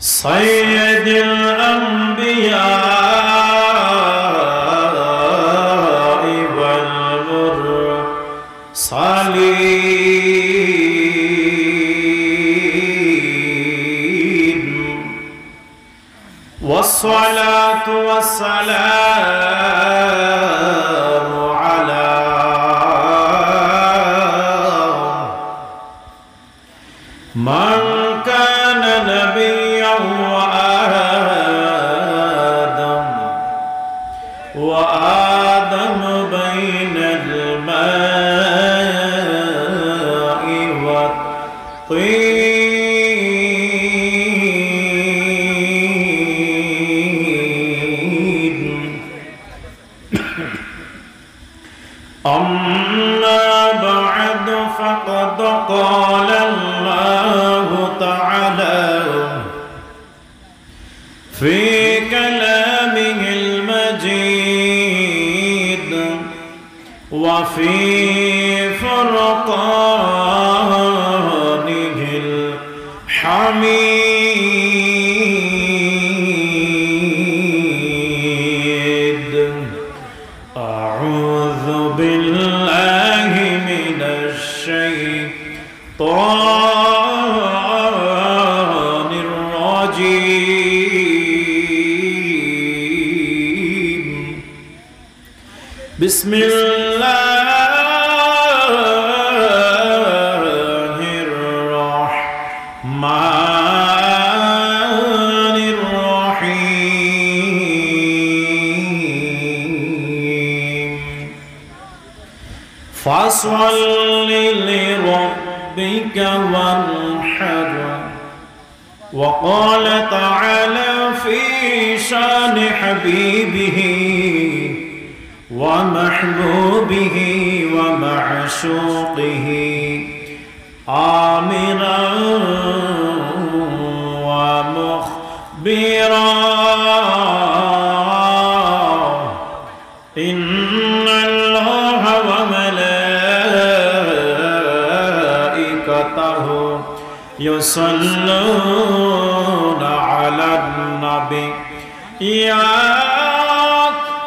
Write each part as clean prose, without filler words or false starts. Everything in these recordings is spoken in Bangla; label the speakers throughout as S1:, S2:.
S1: سيد الأنبياء والمرسلين والصلاة والسلام على من كان نبيا وآدم بين الماء والطين أما بعد فقد قال الله تعالى في كلامه المجيد وفي فرقانه الحميد أعوذ بالله من الشيطان الرجيم بسم الله الرحمن الرحيم فصل لربك وانحر وقال تعالى في شان حبيبه ومحبوبه ومعشوقه آمرا ومخبرا إن الله وملائكته يصلون على النبي يا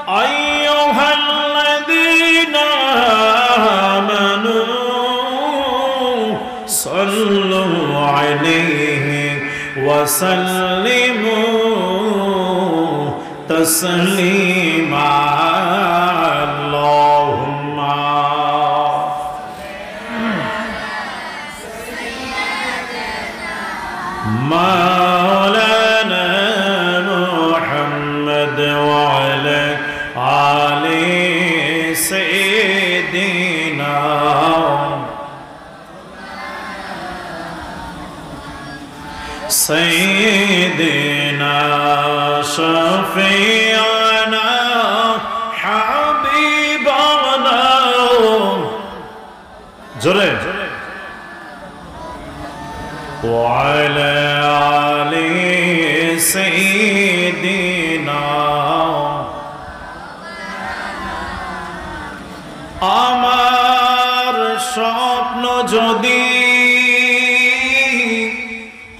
S1: أيها الذين آمنوا صلوا عليه وسلموا تسليما اللهم مولانا محمد وعلى آل سيدنا سيدنا شفيعنا حبيبنا جري وعلى آل سيدنا আমার স্বপ্ন যদি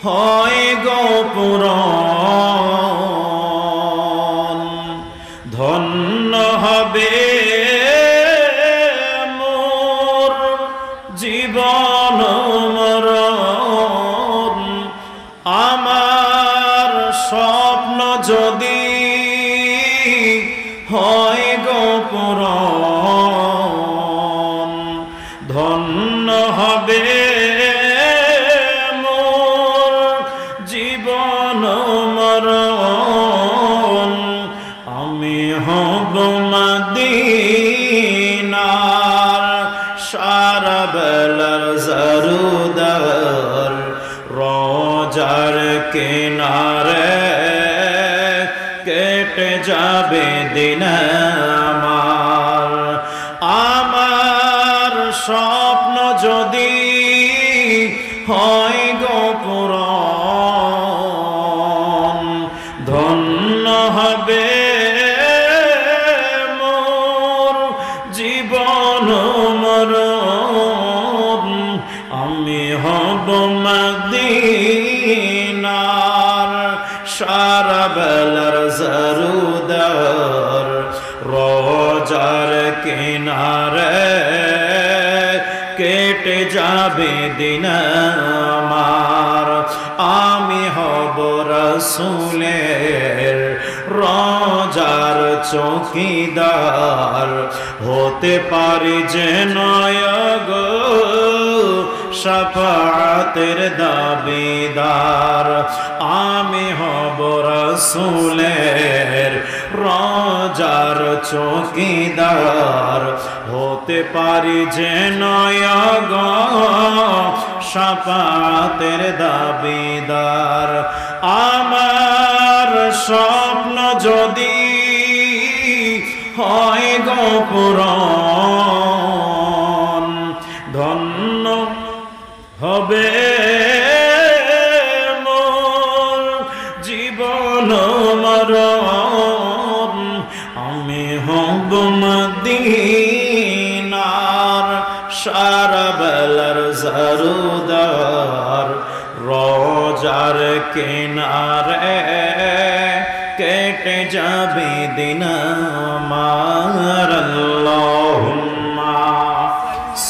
S1: হয় গো পূরণ ধন্য হবে মোর জীবন মরণ আমার স্বপ্ন যদি হয় গো পূরণ ধন্য হবে মোর জীবন মরণ আমি হব মদিনার সারা বেলার জারুদার রোজার কিনারে কেটে যাবে দিন আমার আমার স্বপ্ন যদি হয় গো পূরণ ধন্য হবে মোর জীবন মরণ আমি হব মদিনার কিনারে কেটে যাবে দিন আমার, আমি হব রাসূলের রোজার চৌকিদার, হতে পারি যে নায়ক শাফাতের দাবিদার, আমি হব রাসূলের রোজার চৌকিদার, হতে পারি যে নায়ক শাফাতের দাবিদার। আমার স্বপ্ন যদি হয় গো পূরণ, ধন্য হবে মোর জীবন মরণ, আমি হব মদিনার সারা বেলার জারুদার, রোজার কিনারে কেটে যাবে দিন আমার। আল্লাহুম্মা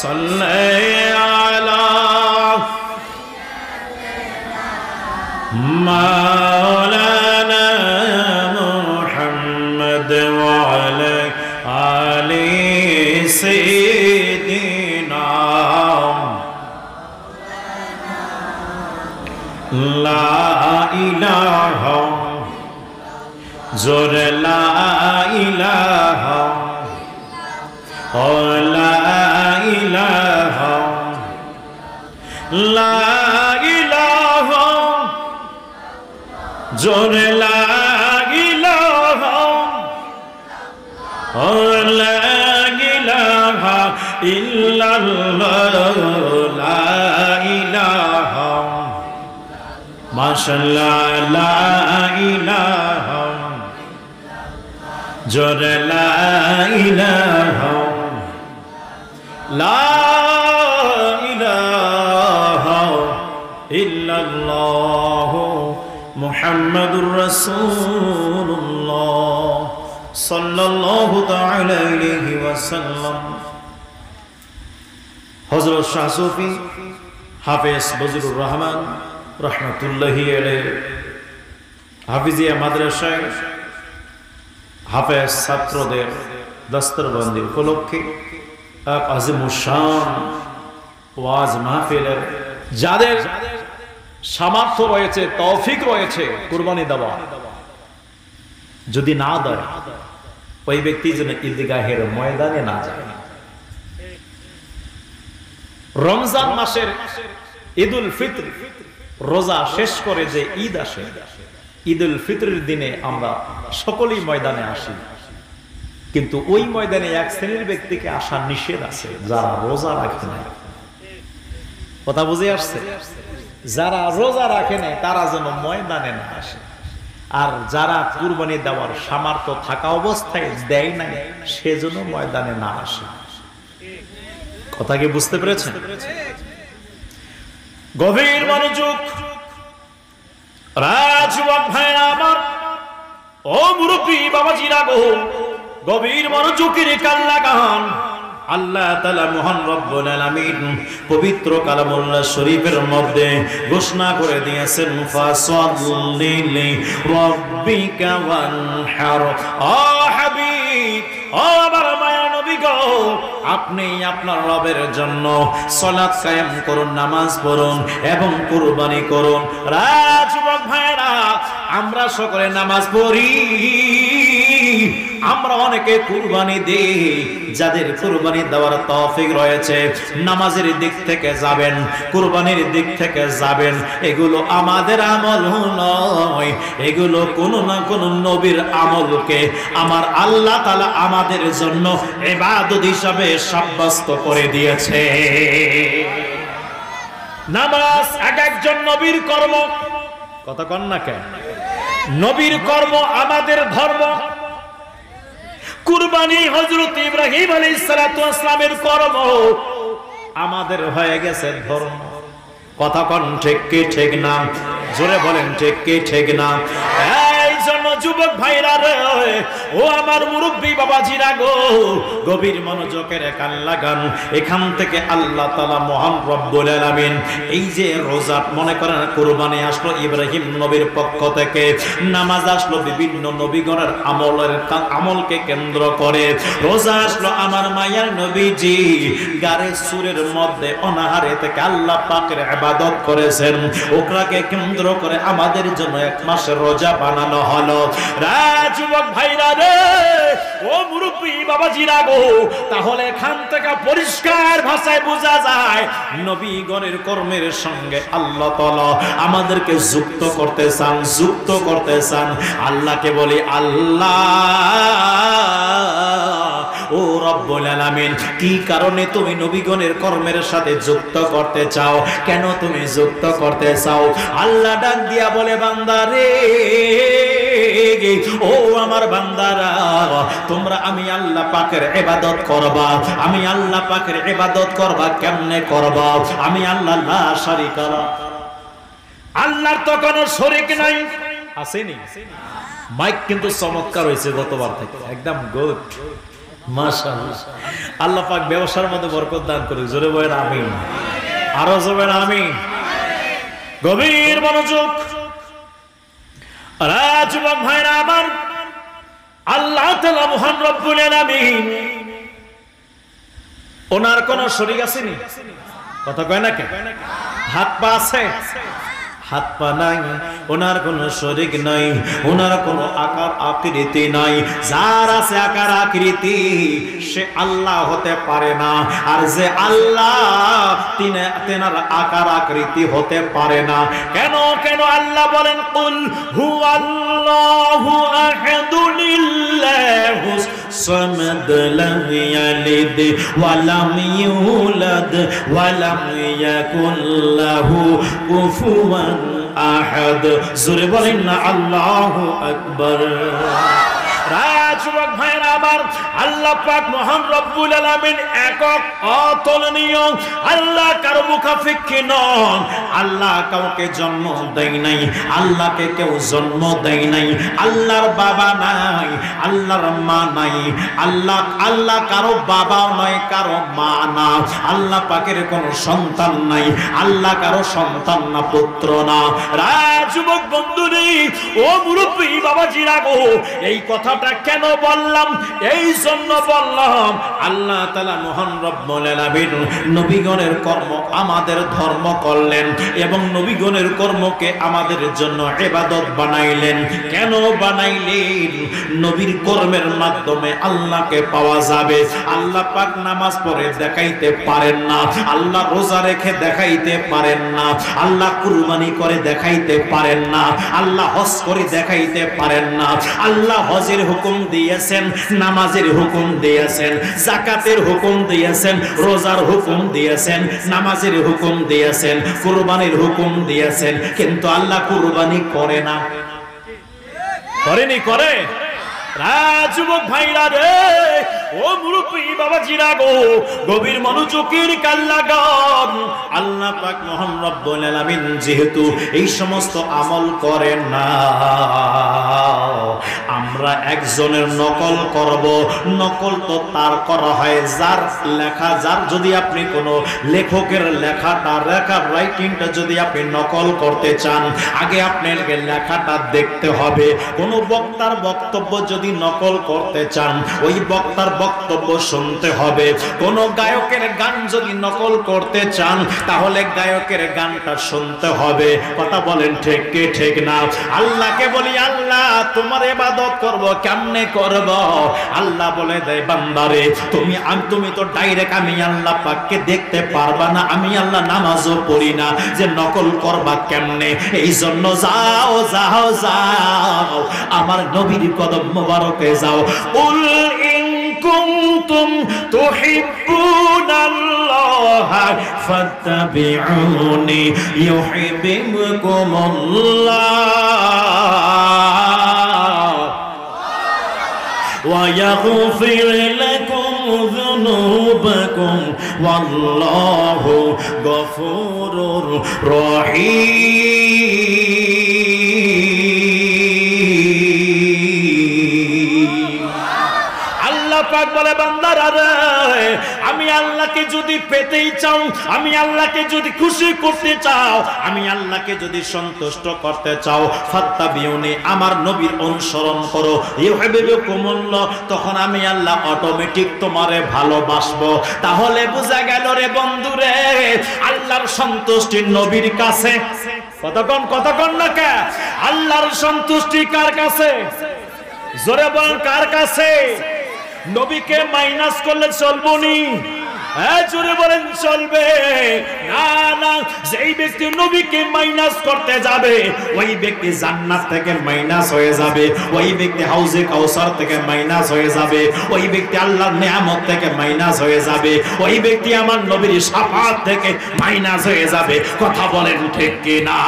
S1: সাল্লি আলা মাওলানা মুহাম্মদ ওয়া আলা আলি সাইয়্যিদিনা লা ইলাহা জোরে লা ইলাহা লা ইলাহা লা ইলাহা জোরে লা ইলাহা লা ইলাহা ইল্লাল্লাহ লা ইলাহা মাশাআল্লাহ লা ইলাহা জোরে লা ইলাহা লা ইলাহা ইল্লাল্লাহ মুহাম্মাদুর রাসূলুল্লাহ সাল্লাল্লাহু তাআলা আলাইহি ওয়াসাল্লাম। হযরত শাহ সুফি হাফেজ বজলুর রহমান রহমাতুল্লাহি আলাইহি হাফিজিয়া মাদ্রাসায় হাফেজ ছাত্রদের দস্তরবন্দি উপলক্ষে এক আজিমুশান ওয়াজ মাহফিলের যাদের সামর্থ্য রয়েছে, তৌফিক রয়েছে কুরবানি দেওয়া, যদি না দেয় ওই ব্যক্তি যেন ঈদগাহের ময়দানে না যায়। রমজান মাসের ঈদুল ফিতর রোজা শেষ করে যে ঈদ আসে, ঈদুল ফিতরের দিনে আমরা সকলেই ময়দানে আসি, কিন্তু ওই ময়দানে এক শ্রেণীর ব্যক্তিকে আসা নিষেধ আছে, যারা রোজা রাখে না। কথা বুঝে আসছে? যারা রোজা রাখে না তারা যেন ময়দানে না আসে, আর যারা কুরবানি দেওয়ার সামর্থ্য থাকা অবস্থায় দেয় নাই সেজন্য ময়দানে না আসে। কথা কি বুঝতে পেরেছেন? গভীর মনোযোগ, রাজবাক ভাইরা আমার, ও মুরব্বী বাবাজিরা গো, গভীর মনোযোগের কান লাগান। আল্লাহ তাআলা মহান রব্বুল আলামিন পবিত্র কালামুল্লাহ শরীফের মধ্যে ঘোষণা করে দিয়েছেন, ফাসাল্লি লিরাব্বিকা ওয়ানহার। ও হাবিব, ও আমার মায়া নবী গো, আপনি আপনার রবের জন্য সালাত কায়েম করুন, নামাজ পড়ুন এবং কুরবানি করুন। রাজবাক ভাইরা, আমরা সকলে নামাজ পড়ি, আমরা অনেকে কুরবানি দেই। যাদের কুরবানি দেওয়ার তৌফিক রয়েছে নামাজের দিক থেকে যাবেন, কুরবানির দিক থেকে যাবেন। এগুলো আমাদের আমল নয়, এগুলো কোনো না কোনো নবীর আমলকে আমার আল্লাহ তাআলা আমাদের জন্য ইবাদত হিসাবে সাব্যস্ত করে দিয়েছে। নামাজ এক একজন নবীর কর্ম, কথা কন না কেন? নবীর কর্ম আমাদের ধর্ম। কুরবানি হযরত ইব্রাহিম আলাইহিস সালাতু ওয়াস সালামের কর্ম, আমাদের হয়ে গেছে ধর্ম। কথা কন ঠিক কি ঠিক না? জোরে বলেন ঠিক কি ঠিক না? এই জন্য যুবক ভাইরা রে, ও আমার মুরব্বী বাবাজিরা গো, গভীর মনোযোগের কান লাগান। এখান থেকে আল্লাহ তাআলা মহান রব্বুল আলামিন এই যে রোজা, মনে করেন কুরবানি আসলো ইব্রাহিম নবীর পক্ষ থেকে, নামাজ আসলো বিভিন্ন নবীগণের আমলকে কেন্দ্র করে, রোজা আসলো আমার মায়ের নবীজি গারে সুরের মধ্যে অনাহারে থেকে আল্লাহ পাকের ইবাদত করেছেন, ওকরাকে কেন্দ্র করে আমাদের জন্য এক মাসের রোজা বানানো হলো। যুবক ভাইরা রে, ও মুরব্বী বাবাজিরা গো, তাহলে এখান থেকে পরিষ্কার ভাষায় বোঝা যায় নবীগণের কর্মের সঙ্গে আল্লাহ তাআলা আমাদেরকে যুক্ত করতে চান, যুক্ত করতে চান। আল্লাহকে বলি আল্লাহ, ও রব্বুল আলামিন, কি কারণে তুমি নবীগণের কর্মের সাথে যুক্ত করতে চাও? কেন তুমি যুক্ত করতে চাও? আল্লাহ ডাক দিয়া বলে, বান্দারে, ও আমার বান্দারা, তোমরা আমি আল্লাহ পাকের ইবাদত করবা। আমি আল্লাহ পাকের ইবাদত করবা কেমনে করবা? আমি আল্লাহ লা শারীকা লা, আল্লাহর তো কোনো শরীক নাই। আসেনি? মাইক কিন্তু চমৎকার হয়েছে গতবার থেকে, একদম গুড, মাশাআল্লাহ। আল্লাহ পাক ব্যবসার মধ্যে বরকত দান করুক। জোরে বলেন আমিন, আরো জোরে আমিন। গভীর মনোযোগ। যুবক ভাইরা আমার, আল্লাহ তাআলা মহান রব্বুল আলামিন, ওনার কোন শরীক আসেনি? কথা কয় না কে? হাত পা আছে? হাত পা নাই, ওনার কোন শরীক নাই, ওনার কোন আকার আকৃতি নাই। যার আছে আকার আকৃতি সে আল্লাহ হতে পারে না, আর যে আল্লাহ তেনার আকার আকৃতি হতে পারে না। কেন কেন আল্লাহ বলেন, কুল হুয়াল্লাহু আহাদুলিল্লাহু সামাদ লাম ইয়ালিদ ওয়া লাম ইউলাদ ওয়া লাম ইয়াকুল লাহু কুফুওয়ান আহাদ। জোরে বলেন না আল্লাহু আকবার। যুবক ভাইরা আমার, আল্লাহ পাক মহান রব্বুল আলামিন একক, অতুলনীয়। আল্লাহ কারো মুখাপেক্ষী নন। আল্লাহ কাউকে জন্ম দেয় নাই, আল্লাহকে কেউ জন্ম দেয় নাই। আল্লাহর বাবা নাই, আল্লাহর মা নাই। আল্লাহ কারো বাবাও নয়, কারো মা না। আল্লাহ পাকের কোনো সন্তান নাই, আল্লাহ কারো সন্তান না, পুত্র না। যুবক বন্ধুরে, ও মুরব্বী বাবাজিরা গো, এই কথাটা কেন বললাম? এই জন্য বললাম, আল্লাহ তাআলা মহান রব্বুল আলামিন নবীগণের কর্ম আমাদের ধর্ম করলেন এবং নবীগণের কর্মকে আমাদের জন্য ইবাদত বানাইলেন। কেন বানাইলেন? নবীর কর্মের মাধ্যমে আল্লাহকে পাওয়া যাবে। আল্লাহ পাক নামাজ পড়ে দেখাইতে পারেন না, আল্লাহ রোজা রেখে দেখাইতে পারেন না, আল্লাহ কুরবানি করে দেখাইতে পারেন না, আল্লাহ হজ করে দেখাইতে পারেন না। আল্লাহ হজের হুকুম দিয়েছেন, নামাজের হুকুম দিয়েছেন, যাকাতের হুকুম দিয়েছেন, রোজার হুকুম দিয়েছেন, নামাজের হুকুম দিয়েছেন, কুরবানির হুকুম দিয়েছেন, কিন্তু আল্লাহ কুরবানি করে না। করেনি? করে। যুবক ভাইরা রে, ও মুরব্বী বাবাজিরা গো, গভীর মনোযোগের কান লাগান। আল্লাহ পাক মহান রব্বুল আলামিন যেহেতু এই সমস্ত আমল করেন না, আমরা একজনের নকল করব। নকল তো তার করা হয় যার লেখা, যার যদি আপনি কোনো লেখকের লেখাটা, রাইটিংটা যদি আপনি নকল করতে চান, আগে আপনাকে লেখাটা দেখতে হবে। কোনো বক্তার বক্তব্য যদি নকল করতে চান, ওই বক্তার বক্তব্য শুনতে হবে। কোন গায়কের গান যদি নকল করতে চান, তাহলে গায়কের গানটা শুনতে হবে। কথা বলেন ঠিক কি ঠিক না? আল্লাহকে বলি, আল্লাহ তোমার ইবাদত করব, কেমনে করব? আল্লাহ বলে দেয়, বান্দারে, তুমি তো ডাইরেক্ট আমি আল্লাহ পাককে দেখতে পারবা না। আমি আল্লাহ নামাজও পড়ি না, যে নকল করবা কেমনে? এই জন্য যাও যাও যাও, আমার নবীর কদম মোবারকে যাও। কুল ইন কুনতুম তুহিব্বুনাল্লাহ ফাত্তাবিউনি ইউহিব্বুকুমুল্লাহ ওয়া ইয়াগফির লাকুম যুনুবাকুম ওয়াল্লাহু গফুরুর রহিম। পাক বলে বান্দারা রে, আমি আল্লাহকে যদি পেতেই চাও, আমি আল্লাহকে যদি খুশি করতে চাও, আমি আল্লাহকে যদি সন্তুষ্ট করতে চাও, ফাত্তাবিউনি, আমার নবীর অনুসরণ করো, ইউহিব্বুকুমুল্লাহ, তখন আমি আল্লাহ অটোমেটিক তোমারে ভালোবাসবো। তাহলে বোঝা গেল রে বন্ধুরে, আল্লাহর সন্তুষ্টি নবীর কাছে। কতক্ষণ না কে? আল্লাহর সন্তুষ্টি কার কাছে? জোরে বলেন কার কাছে? নবীকে মাইনাস করলে চলবনি? হ্যাঁ জোরে বলেন চলবে না? না, যেই ব্যক্তি নবীকে মাইনাস করতে যাবে ওই ব্যক্তি জান্নাত থেকে মাইনাস হয়ে যাবে, ওই ব্যক্তি হাউজে কাউসার থেকে মাইনাস হয়ে যাবে, ওই ব্যক্তি আল্লাহর নিয়ামত থেকে মাইনাস হয়ে যাবে, ওই ব্যক্তি আমার নবীর শাফাত থেকে মাইনাস হয়ে যাবে। কথা বলেন ঠিক কি না?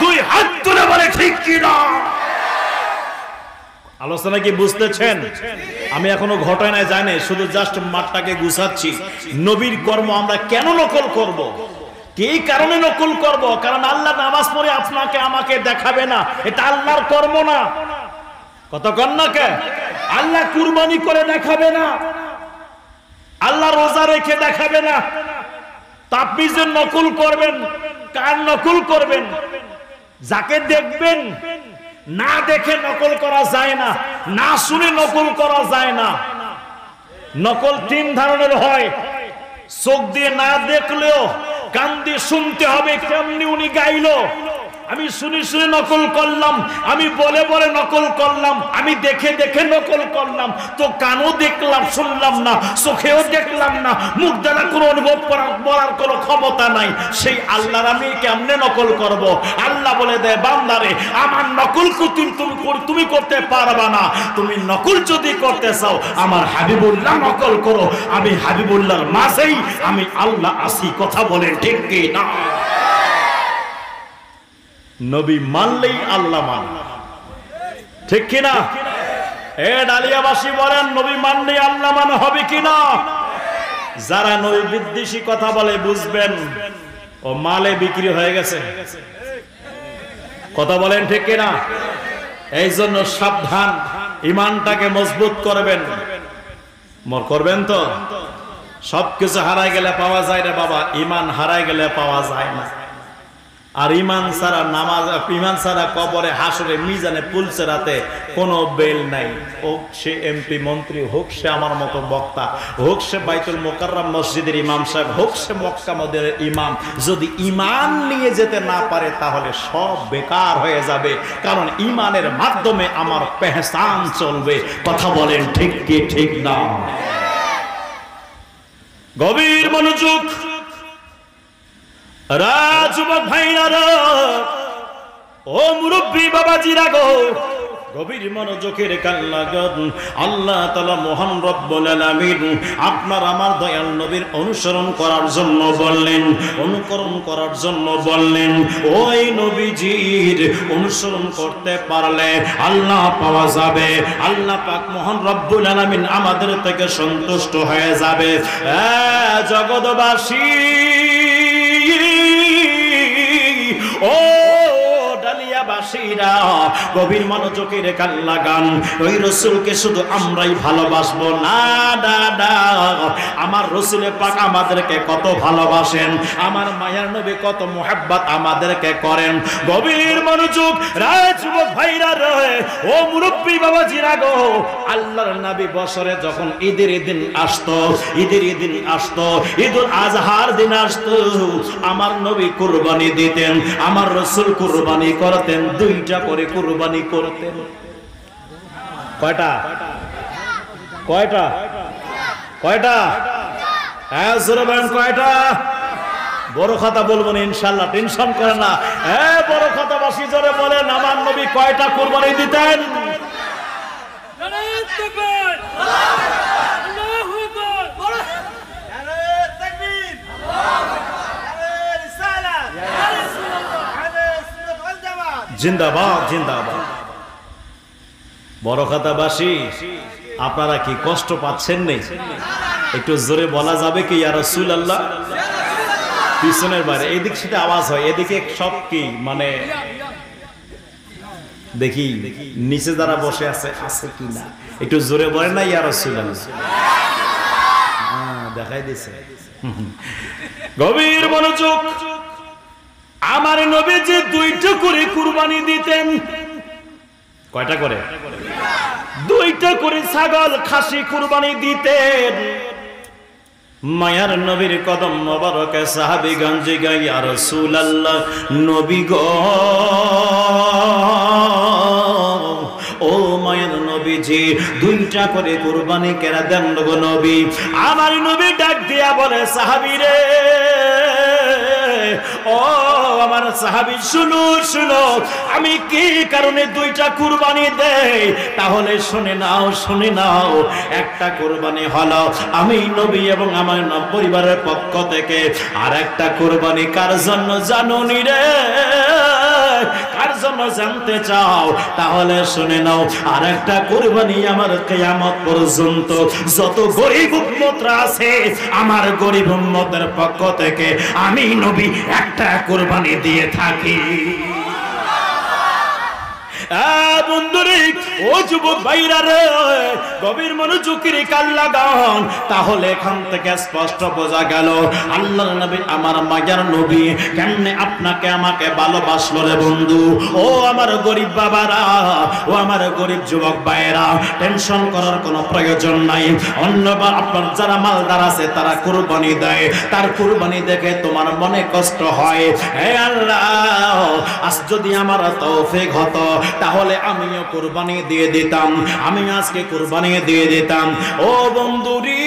S1: দুই হাত তুলে বলে ঠিক কি না? আলোচনা কি বুঝতেছেন? আমি এখনো ঘটনায় যাই নাই, শুধু জাস্ট মাঠটাকে গুছাচ্ছি। নবীর কর্ম আমরা কেন নকল করব? কি কারণে নকল করব? কারণ আল্লাহ নামাজ পড়ে আপনাকে আমাকে দেখাবে না, এটা আল্লাহর কর্ম না। কতক্ষণ না কে? আল্লাহ কুরবানি করে দেখাবে না, আল্লাহ রোজা রেখে দেখাবে না। তা আপনি যে নকল করবেন, কার নকল করবেন? যাকে দেখবেন। না দেখে নকল করা যায় না, না শুনে নকল করা যায় না। নকল তিন ধরনের হয়। চোখ দিয়ে না দেখলেও কান দিয়ে শুনতে হবে কেমনি উনি গাইলো। আমি শুনে শুনে নকল করলাম, আমি বলে বলে নকল করলাম, আমি দেখে দেখে নকল করলাম। তো কানও দেখলাম, শুনলাম না, চোখেও দেখলাম না, মুখ দ্বারা কোনো অনুভব করার কোনো ক্ষমতা নাই। সেই আল্লাহর আমি কেমনে নকল করব? আল্লাহ বলে দেয়, বান্দারে আমার নকল তুমি করতে পারবা না। তুমি নকল যদি করতে চাও আমার হাবিবুল্লাহ নকল করো। আমি হাবিবুল্লাহর মাঝেই আমি আল্লাহ আসি। কথা বলেন ঠিক কি না? নবী মানলেই আল্লাহ মান, ঠিক কিনা? এ ডালিয়াবাসী বলেন, নবী মানলেই আল্লাহ মান হবে কিনা? যারা নবী বিদ্বেষী কথা বলে বুঝবেন ও মালে বিক্রি হয়ে গেছে। কথা বলেন ঠিক কিনা? এই জন্য সাবধান, ইমানটাকে মজবুত করবেন। করবেন তো? সবকিছু হারাই গেলে পাওয়া যায় রে বাবা, ইমান হারাই গেলে পাওয়া যায় না। আর ইমান ছাড়া নামাজ, ইমান ছাড়া কবরে, হাসরে, মিজানে, পুলসেরাতে কোনো বেল নাই। হোক সে এমপি মন্ত্রী, হোক সে আমার মতো বক্তা, হোক সে বাইতুল মুকাররম মসজিদের ইমাম সাহেব, হোক সে মক্কা মদিনার ইমাম, যদি ইমান নিয়ে যেতে না পারে তাহলে সব বেকার হয়ে যাবে। কারণ ইমানের মাধ্যমে আমার পেহচান চলবে। কথা বলেন ঠিক কি ঠিক না? গভীর মনোযোগ যুবক ভাইরা, ও মুরব্বী বাবাজিরা গো, গভীর মনোযোগের কান লাগান। আল্লাহ তাআলা মহান রব্বুল আলামিন আপনার আমার দয়াল নবীর অনুসরণ করার জন্য বললেন, অনুকরণ করার জন্য বললেন। ওই নবীজির অনুসরণ করতে পারলে আল্লাহ পাওয়া যাবে। আল্লাহ পাক মহান রব্বুল আলামিন আমাদের থেকে সন্তুষ্ট হয়ে যাবে। জগৎবাসী, ও ডালিয়াবাসীরা, গভীর মনোযোগের কান লাগান। ওই রাসূলকে শুধু আমরাই ভালোবাসবো না, দাদা আমার রাসূলে পাক আমাদেরকে কত ভালোবাসেন, আমার মায়ার নবী কত মুহাব্বত আমাদেরকে করেন। গভীর মনোযোগ যুবক ভাইরা রে, ও মুরব্বী বাবাজিরা গো, আল্লাহর নবী বছরে যখন ঈদের দিন আসতো, ঈদুল আজহার দিন আসতো, আমার নবী কুরবানি দিতেন, আমার রাসূল কুরবানি করতেন, দুইটা করে কুরবানি করতেন। কয়টা? কয়টা? কয়টা? হ্যাঁ জোরে বলেন কয়টা? বড় কথা বলবো না ইনশাআল্লাহ, টেনশন করেন না। হ্যাঁ বড় কথা বাসি জোরে বলেন, আমার নবী কয়টা কুরবানি দিতেন? জিন্দাবাদ, জিন্দাবাদ। বড় খাতাবাসী, আপনারা কি কষ্ট পাচ্ছেন? নেই একটু জোরে বলা যাবে কি ইয়া রাসূলুল্লাহ? পিছনের বাইরে এদিক সেটা আওয়াজ হয়, এদিকে সব কি মানে দেখি নিচে যারা বসে আছে আছে কিনা একটু জোরে বলে না ইয়া রাসূলুল্লাহ। দেখাই দিছে গভীর মনোযোগ। আমার নবীজি 2টা করে কুরবানি দিতেন। কয়টা করে? 2টা করে ছাগল খাসি কুরবানি দিতেন। মায়ার নবীর কদম মোবারকে সাহাবীগণ জিজ্ঞাসা ইয়া রাসূলুল্লাহ, নবী গো, ও মায়ের নবীজি 2টা করে কুরবানি কেন দেন গো নবী? আমার নবী ডাক দিয়া বলে, সাহাবী রে, ও আমার সাহাবী, শুনো শুনো, আমি কি কারণে 2টা কুরবানি দেই তাহলে শুনে নাও, শুনে নাও। একটা কুরবানি হলো আমি নবী এবং আমার পরিবারের পক্ষ থেকে, আর একটা কুরবানি কার জন্য জানো নি রে? কার জন্য জানতে চাও? তাহলে শুনে নাও, আর একটা কুরবানি আমার কিয়ামত পর্যন্ত যত গরিব উম্মতরা আছে আমার গরিব উম্মতের পক্ষ থেকে আমি নবী একটা কুরবানি দিয়ে থাকি। বন্ধুরে, ও যুবক ভাইরা রে, গভীর মনোযোগের কান লাগান। তাহলে এখান থেকে স্পষ্ট বোঝা গেল আল্লাহর নবী, আমার মায়ার নবী কেমনে আপনাকে আমাকে ভালোবাসলো রে বন্ধু। ও আমার গরিব বাবারা, ও আমার গরিব যুবক ভাইরা, টেনশন করার কোনো প্রয়োজন নাই। অন্যবার আপনার যারা মালদার আছে তারা কুরবানি দেয়, তার কুরবানি দেখে তোমার মনে কষ্ট হয়। হে আল্লাহ, আজ যদি আমার তৌফিক হতো তাহলে আমিও কুরবানি দিয়ে দিতাম, আমি আজকে কুরবানি দিয়ে দিতাম। ও বন্ধুরি,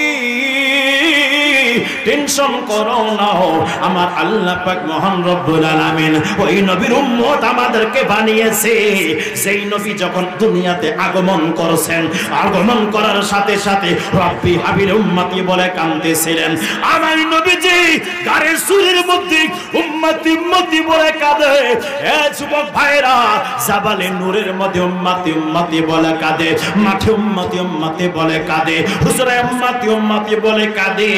S1: টেনশন করো না, আমার আল্লাহ পাক মহান রব্বুল আলামিন ওই নবীর উম্মত আমাদেরকে বানিয়েছে। সেই নবী যখন দুনিয়াতে আগমন করেছেন, আগমন করার সাথে সাথে রব্বি হাবিল উম্মতি বলে কাঁদতেছিলেন। আমার নবীজি গায়ের সুরের মধ্যে উম্মতি উম্মতি বলে কাঁদে। এ যুবক ভাইরা, জাবালে নূরের মধ্যে উম্মতি উম্মতি বলে কাঁদে, মাঠে উম্মতি উম্মতি বলে কাঁদে, হুজুরে উম্মতি উম্মতি বলে কাঁদে,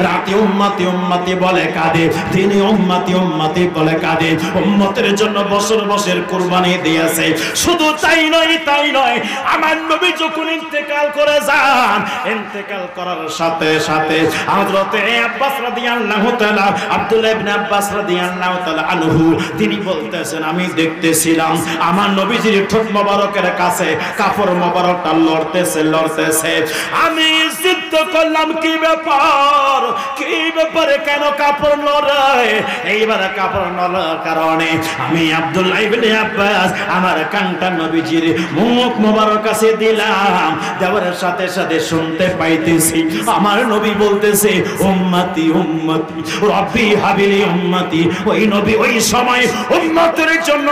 S1: রাতে উম্মতি উম্মতি বলে কাঁদে, দিনে উম্মতি উম্মতি বলে কাঁদে। উম্মতের জন্য বছর বছর কুরবানি দিয়েছে। শুধু তাই নয়, তাই নয়, আমার নবী যখন ইন্তেকাল করে যান, ইন্তেকাল করার সাথে সাথে হযরতে আব্বাস রাদিয়াল্লাহু তাআলা, আব্দুল্লাহ ইবনে আব্বাস রাদিয়াল্লাহু তাআলা আনহু, তিনি বলতেছেন, আমি দেখতেছিলাম আমার নবীজির ঠোঁট মোবারকের কাছে কাপড় মোবারকটা লড়তেছে লড়তেছে। আমি চিন্তা করলাম কি ব্যাপার, কি ব্যাপারে, কেন কাপড় নড়ে? এইবার কাপড় নড়ার কারণে আমি আব্দুল্লাহ ইবনে আব্বাস আমার কানটা নবীজির মুখ মোবারক কাছে দিলাম, দেওয়ার সাথে সাথে শুনতে পাইতেছি আমার নবী বলতেছে, উম্মতি উম্মতি রব্বি হাবিলি উম্মতি। ওই নবী ওই সময় উম্মতের জন্য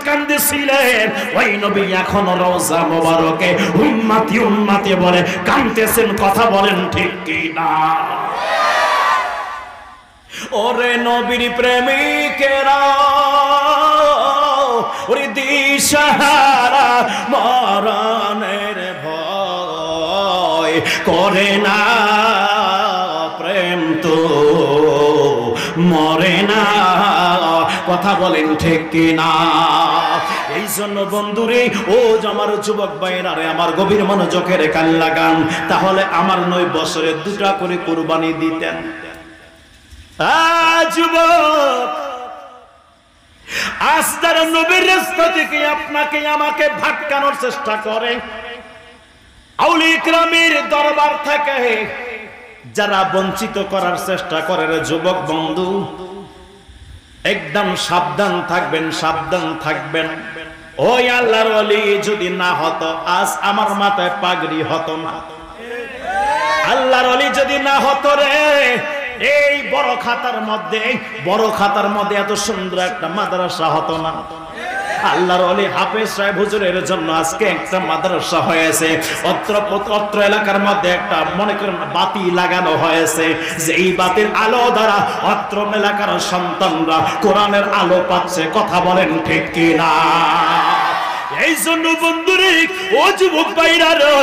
S1: কাঁদতেছিলেন। ওই নবী এখনো রওজা মোবারকে উম্মতি উম্মতি বলে কাঁদতেছেন। কথা বলেন ঠিক কি না? ওরে নবীর প্রেমিকেরা, ওরে দিশাহারা, মরণের ভয় করে না, প্রেম তো মরে না। কথা বলেন ঠিক কিনা? এই জন্য বন্ধুরে, ও আমার যুবক ভাইরা রে, আমার গভীর মনোযোগের কান লাগান। তাহলে আমার 9 বছরে 2টা করে কুরবানি দিতেন। যুবক, আজ যারা নবীর রাস্তা থেকে আপনাকে আমাকে ভাটকানোর চেষ্টা করে, আউলিয়া কিরামের দরবার থেকে যারা বঞ্চিত করার চেষ্টা করে, রে যুবক বন্ধু, একদম সাবধান থাকবেন, সাবধান থাকবেন। ওই আল্লাহর ওলি যদি না হতো, আজ আমার মাথায় পাগড়ি হতো না। আল্লাহর ওলি যদি না হতো রে, এই বড় খাতার মধ্যে এত সুন্দর একটা মাদ্রাসা হতো না। আল্লাহর ওলি হাফেজ সাহেব হুজুরের জন্য আজকে একটা মাদ্রাসা হয়েছে। অত্র এলাকার মধ্যে একটা মনে করেন বাতি লাগানো হয়েছে, যে এই বাতির আলো দ্বারা অত্র এলাকার সন্তানরা কোরআনের আলো পাচ্ছে। কথা বলেন ঠিক কিনা? এই জন্য বন্ধুরে, ও যুবক ভাইরা রে,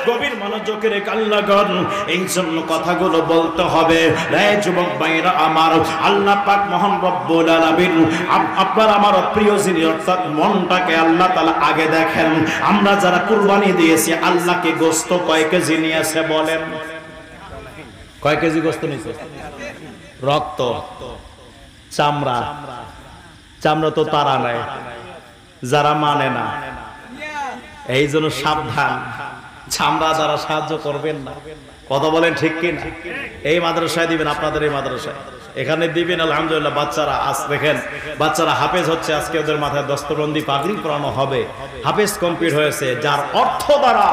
S1: গভীর মনোযোগের কান লাগান। এই জন্য কথাগুলো বলতে হবে। রে যুবক ভাইরা আমার, আল্লাহ পাক মহান রব্বুল আলামিন আপনার আমার প্রিয় যিনি, অর্থাৎ মনটাকে আল্লাহ তাআলা আগে দেখেন। আমরা যারা কুরবানি দিয়েছি, আল্লাহকে গোশত কয় কেজি নিয়েছে বলেন? কয় কেজি গোশত নিয়েছে? রক্ত, চামড়া। চামড়া তো তারা নাই যারা মানে না। এই জন্য সাবধান, চামড়া যারা সাহায্য করবেন না। কথা বলেন ঠিক কিনা? এই মাদ্রাসায় দিবেন, আপনাদের এই মাদ্রাসায় এখানে দিবেন। আলহামদুলিল্লাহ, বাচ্চারা আজ দেখেন, বাচ্চারা হাফেজ হচ্ছে। আজকে ওদের মাথায় দস্তবন্দি পাগড়ি পরানো হবে। হাফেজ কমপ্লিট হয়েছে, যার অর্থ দ্বারা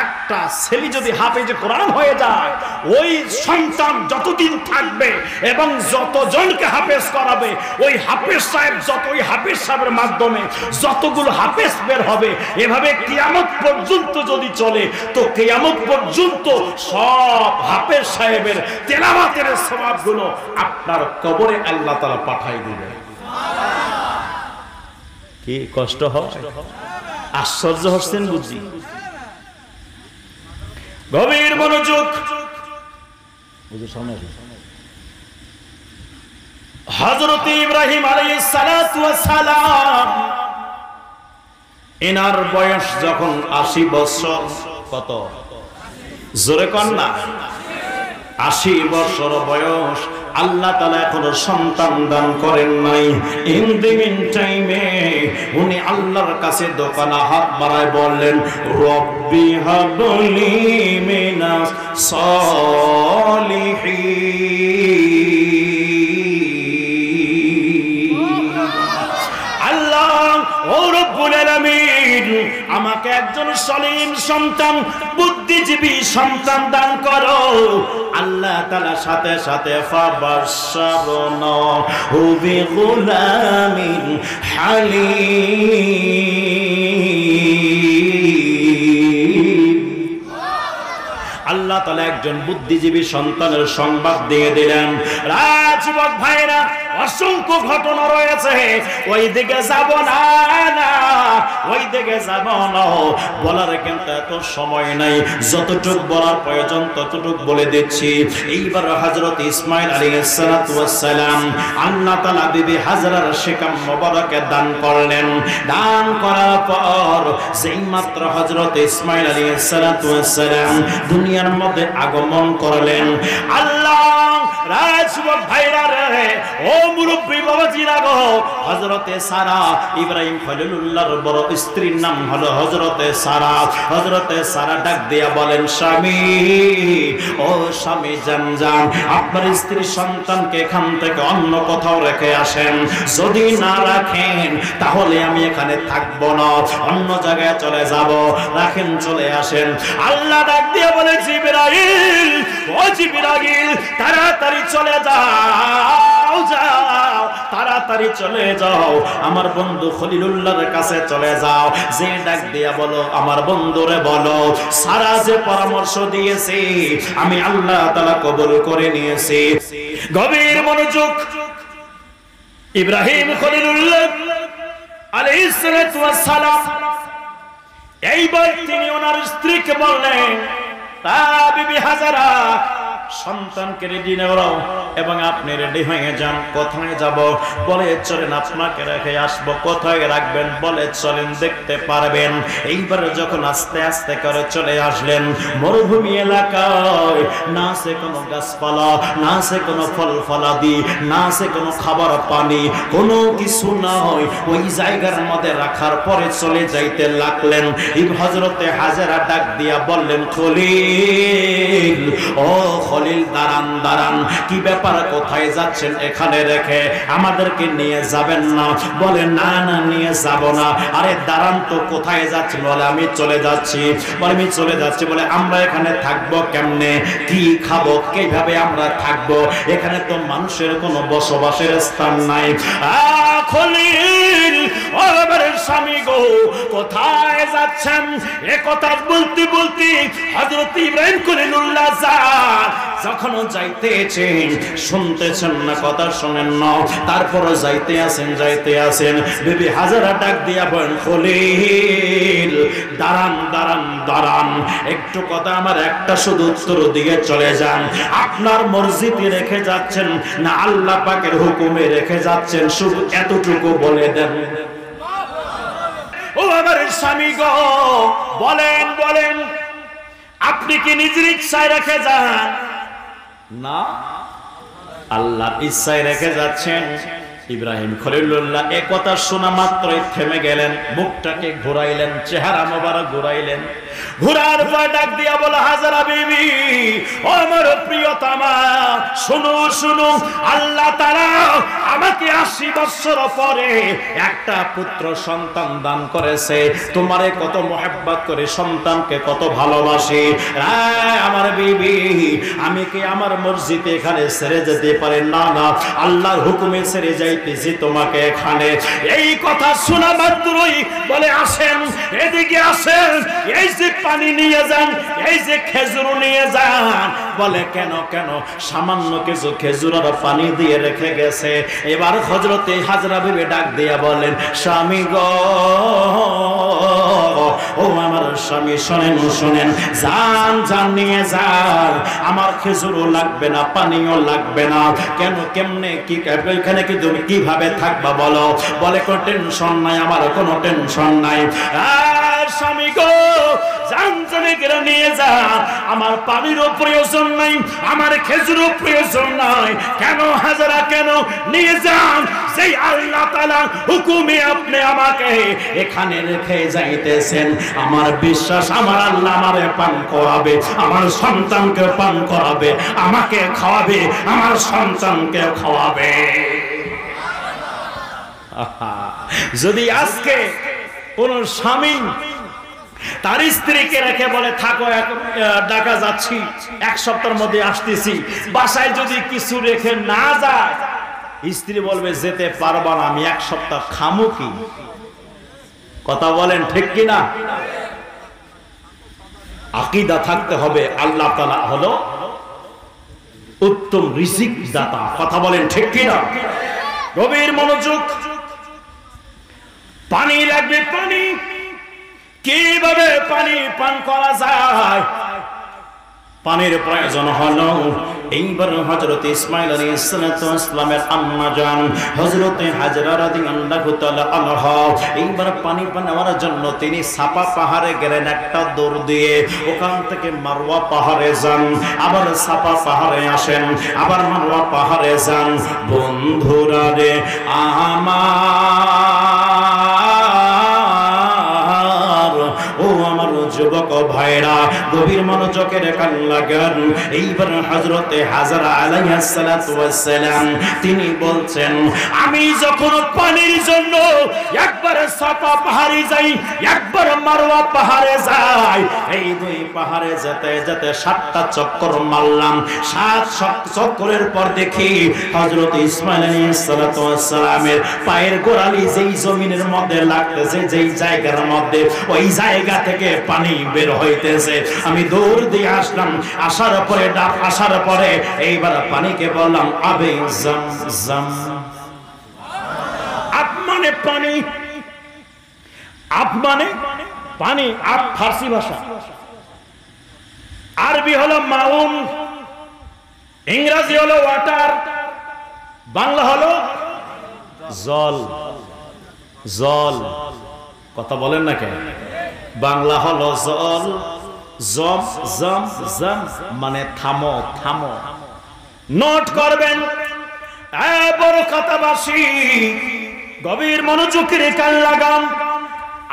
S1: একটা ছেলে যদি হাফেজ কোরআন হয়ে যায়, ওই সন্তান যতদিন থাকবে এবং যতজনকে হাফেজ করাবে, ওই হাফেজ সাহেব ওই হাফেজ সাহেবের মাধ্যমে যতগুলো হাফেজ বের হবে, এভাবে কিয়ামত পর্যন্ত যদি চলে, তো কিয়ামত পর্যন্ত সব হাফেজ সাহেবের তেলাওয়াতের সওয়াবগুলো আপনার কবরে আল্লাহ তাআলা পাঠাই দিবে। কি কষ্ট হয়? আশ্চর্য হচ্ছেন বুঝি? গভীর মনোযোগ। হযরত ইব্রাহিম আলাইহিস সালাতু ওয়াস সালাম, এনার বয়স যখন 80 বছর, কত জোরে কন না, 80 বছর বয়স, আল্লাহ তাআলা এখনো সন্তান দান করেন নাই। ইন দি মিন টাইমে উনি আল্লাহর কাছে দোকানা হাত বাড়ায় বললেন, রব্বি হাবলি মিনাস সালিহিন। আল্লাহ ও রব্বুল আলামিন, আমাকে একজন সলিম সন্তান, বুদ্ধিজীবী সন্তান দান করো। আল্লাহ তাআলা সাথে সাথে ফাবাশশারনাহু বিগুলামিন হালিম। আল্লাহ তাআলা একজন বুদ্ধিজীবী সন্তানের সংবাদ দিয়ে দিলেন। যুবক ভাইরা, অসংখ্য ঘটনা রয়েছে, ওই দিকে যাব না, ওই দিকে যাব না, বলার কিন্তু এত সময় নাই। যতটুক বলার প্রয়োজন ততটুক বলে দিচ্ছি। এইবার হযরত ইসমাঈল আলাইহিস সালাতু ওয়াস সালাম, আল্লাহ তাআলা বিবি হাজরার শিকাম মোবারকে দান করলেন। দান করার পর যেই মাত্র হযরত ইসমাঈল আলাইহিস সালাতু ওয়াস সালাম দুনিয়ার মধ্যে আগমন করলেন, আল্লাহ রাজুবক ভাইরা রে, ও মুরব্বি বাবাজিরা গো, হযরতে সারা, ইব্রাহিম খলিলুল্লাহর বড় স্ত্রীর নাম হলো হযরতে সারা। হযরতে সারা ডাক দিয়া বলেন, স্বামী, ও স্বামী জান, আপনার স্ত্রী সন্তানকে এখান থেকে অন্য কোথাও রেখে আসেন। যদি না রাখেন তাহলে আমি এখানে থাকবো না, অন্য জায়গায় চলে যাব। রাখেন, চলে আসেন। আল্লাহ ডাক দিয়া বলে, জিবরাইল, ও জিবরাইল, তাড়াতাড়ি চলে যাও, তাড়াতাড়ি চলে যাও, আমার বন্ধু খলিলুল্লাহর কাছে চলে যাও। যে ডাক দিয়া বলো, আমার বন্ধুরে বলো, সারা যে পরামর্শ দিয়েছে আমি আল্লাহ তাআলা কবুল করে নিয়েছি। গভীর মনোযোগ। ইব্রাহিম খলিলুল্লাহ আলাইহিস সালাতু ওয়াস সালাম, এইবার তিনি ওনার স্ত্রীকে বললেন, বিবি হাজারা, সন্তানকে রেডি নাও এবং আপনি রেডি হয়ে যান। কোথায় যাব? বলে, চলেন আপনাকে রেখে আসবো। কোথায় রাখবেন? বলে, চলেন দেখতে পারবেন। এইবার যখন আস্তে আস্তে করে চলে আসলেন মরুভূমি এলাকায়, না সে কোনো গাছপালা, না সে কোনো ফল ফলাদি, না সে কোনো খাবার পানি, কোনো কিছু নয়। ওই জায়গার মধ্যে রাখার পরে চলে যাইতে লাগলেন। হযরতে হাজেরা ডাক দিয়া বললেন, খলিল, ও খলিল, দাঁড়ান দাঁড়ান, কি ব্যাপার, কোথায় যাচ্ছেন? এখানে রেখে আমাদেরকে নিয়ে যাবেন না? বলে, না না, নিয়ে যাব না। আরে দাঁড়ান তো, কোথায় যাচ্ছেন? বলে, আমি চলে যাচ্ছি। বলে, আমি চলে যাচ্ছি। বলে, আমরা এখানে থাকবো কেমনে? কি খাবো? কিভাবে আমরা থাকবো? এখানে তো মানুষের কোনো বসবাসের স্থান নাই। খলিল, ও আমার স্বামী গো কোথায় যাচ্ছেন? এ কথা বলতে বলতে হযরত ইব্রাহিম খলিলুল্লাহ যখন যাইতেছেন, শুনতেছেন না, কথা শুনেন না, তারপর যাইতে আছেন। বিবি হাজারা ডাক দিয়া বলেন, খলিল দাঁড়ান দাঁড়ান দাঁড়ান, একটু কথা আমার একটা শুধু উত্তর দিয়ে চলে যান। আপনার মসজিদে রেখে যাচ্ছেন না আল্লাহ পাকের হুকুমে রেখে যাচ্ছেন? শুধু এতটুকু বলে দেন। ও আমার স্বামী গো, বলেন আপনি কি নিজের ইচ্ছায় রেখে যান না আল্লাহর ইচ্ছায় রেখে যাচ্ছেন? ইব্রাহিম খলিলুল্লাহ এ কথা শোনা মাত্রই থেমে গেলেন, মুখটাকে ঘুরাইলেন, চেহারা মোবারক ঘুরাইলেন। ঘুরার পর ডাক দিয়া বলে, হাজারা বিবি, ও আমার প্রিয়তমা, শুনো, আল্লাহ তাআলা আমাকে 80 বছর পরে একটা পুত্র সন্তান দান করেছে। তোমারে কত মহব্বত করে, সন্তানকে কত ভালোবাসি। আমার বিবি, আমি কি আমার মসজিদে এখানে ছেড়ে যেতে পারি? না, আল্লাহর হুকুমে ছেড়ে যাইতেছি তোমাকে এখানে। এই কথা শোনা মাত্রই বলে, আসেন, এদিকে আসেন, এই যে পানি নিয়ে যান, এই যে খেজুর নিয়ে যান। বলে, কেন? সামান্য কিছু খেজুর আর পানি দিয়ে রেখে গেছে। এবার হযরতে হাজরা বিবি ডাক দিয়া বলেন, স্বামী গো, ও আমার স্বামী, শোনেন, যান নিয়ে যান, আমার খেজুরও লাগবে না, পানিও লাগবে না। কেন? কেমনে কি এখানে কি তুমি কিভাবে থাকবা বলো? বলে, কোনো টেনশন নাই, আমার কোনো টেনশন নাই। স্বামী গো, জানজনে করে নিয়ে যান, আমার পানিরও প্রয়োজন নাই, আমার খেজুরও প্রয়োজন নাই। কেন হাজারা, কেন? নিয়ে যান, সেই আল্লাহ তাআলা হুকুমে আপনি আমাকে এখানে রেখে যাইতেছেন। আমার বিশ্বাস, আমার আল্লাহ আমারে পান করাবে, আমার সন্তানকে পান করাবে, আমাকে খাওয়াবে, আমার সন্তানকে খাওয়াবে। যদি আজকে কোন স্বামী তার স্ত্রীকে রেখে বলে, থাকো, ঢাকা যাচ্ছি, 1 সপ্তাহের মধ্যে আসতেছি, বাসায় যদি কিছু রেখে না যায়, স্ত্রী বলবে, যেতে পারবা না, আমি 1 সপ্তাহ খামু কি? কথা বলেন ঠিক কিনা? আকীদা থাকতে হবে, আল্লাহ তাআলা হলো উত্তম রিজিক দাতা। কথা বলেন ঠিক কিনা? গভীর মনোযোগ। পানি লাগবে, পানি। কিভাবে পানি পান করা যায়? পানির প্রয়োজন হলো, এইবার হযরত ইসমাঈল আলাইহিস সালামের আম্মা জান হযরত হাজরা রাদিয়াল্লাহু তাআলা আনহা এইবার পানি নেওয়ার জন্য তিনি সাফা পাহাড়ে গেলেন একটা দৌড় দিয়ে। ওখান থেকে মারওয়া পাহাড়ে যান, আবার সাফা পাহাড়ে আসেন, আবার মারওয়া পাহাড়ে যান। বন্ধুরা রে আমার, ও আমার যুবক ভাইরা, গভীর মনোযোগের কান লাগান। এইবার হযরতে হাজরা আলাইহিস সালাতু ওয়াস সালাম তিনি বলছেন, আমি যখন পানির জন্য একবার সাফা পাহাড়ে যাই, একবার মারওয়া পাহাড়ে যাই, এই 2 পাহাড়ে যেতে 7টা চক্কর মারলাম। 7 চক্করের পর দেখি হযরত ইসমাঈল আলাইহিস সালাতু ওয়াস সালামের পায়ের গোড়ালি যেই জমিনের মধ্যে লাগতেছে, যেই জায়গার মধ্যে, ওই জায়গা থেকে পানি বের হইতেছে। আমি দৌড় দিয়ে আসলাম, আসার পরে এইবার পানিকে বললাম, আবে জামজাম। আপ মানে পানি, আপ মানে পানি, আপ ফার্সি ভাষা, আরবি হলো মাউন, ইংরেজি হলো ওয়াটার, বাংলা হলো জল। কথা বলেন না কেন? বাংলা হলো জল, জম মানে থামো। নোট করবেন বড় কথাবাসী, গভীর মনোযোগের কান লাগান।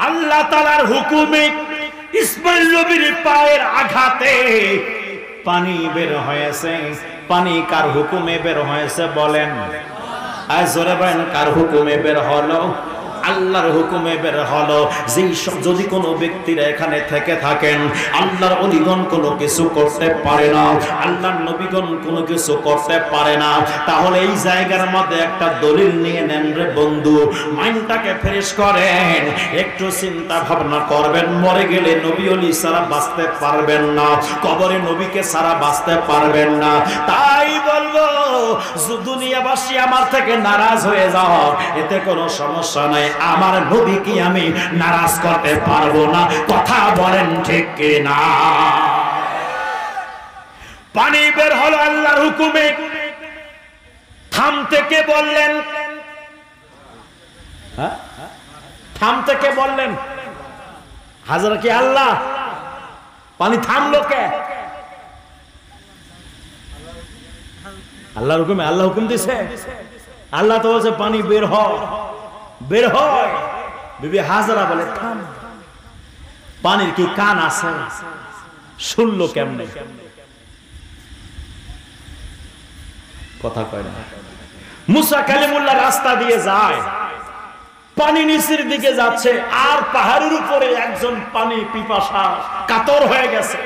S1: আল্লাহ তাআলার হুকুমে ইসমাঈল নবীর পায়ের আঘাতে পানি বের হয়েছে। পানি কার হুকুমে বের হয়েছে বলেন? জোরে বলেন, কার হুকুমে বের হলো? আল্লাহর হুকুমে বের হলো যে যদি কোনো ব্যক্তিরা এখানে থেকে থাকেন আল্লাহর অলিগণ কোনো কিছু করতে পারে না, আল্লাহর নবীগণ কোনো কিছু করতে পারে না, তাহলে এই জায়গার মধ্যে একটা দলিল নিয়ে নেন রে বন্ধু, মাইন্ডটাকে ফ্রেশ করেন, একটু চিন্তা ভাবনা করবেন, মরে গেলে নবী ওলি ছাড়া বাঁচতে পারবেন না, কবরে নবীকে ছাড়া বাঁচতে পারবেন না। তাই বলবো দুনিয়াবাসী আমার থেকে নারাজ হয়ে যাও, এতে কোনো সমস্যা নাই, আমার নবীকে আমি নারাজ করতে পারবো না। কথা বলেন ঠিক কিনা? পানি বের হলো আল্লাহর হুকুমে, থামতে কে বললেন? থামতে কে বললেন? হাজার কি আল্লাহ? পানি থামলো কে? আল্লাহর হুকুমে। আল্লাহ হুকুম দিছে, আল্লাহ তো বলছে পানি বের হয়, বের হয়। বিবি হাজরা বলে থাম, পানির কি কান আছে? শুনলো কেমনে? কথা কয় না। মুসা কালিমুল্লাহ রাস্তা দিয়ে যায়, পানি নিচের দিকে যাচ্ছে, আর পাহাড়ের উপরে একজন পানি পিপাসা কাতর হয়ে গেছে।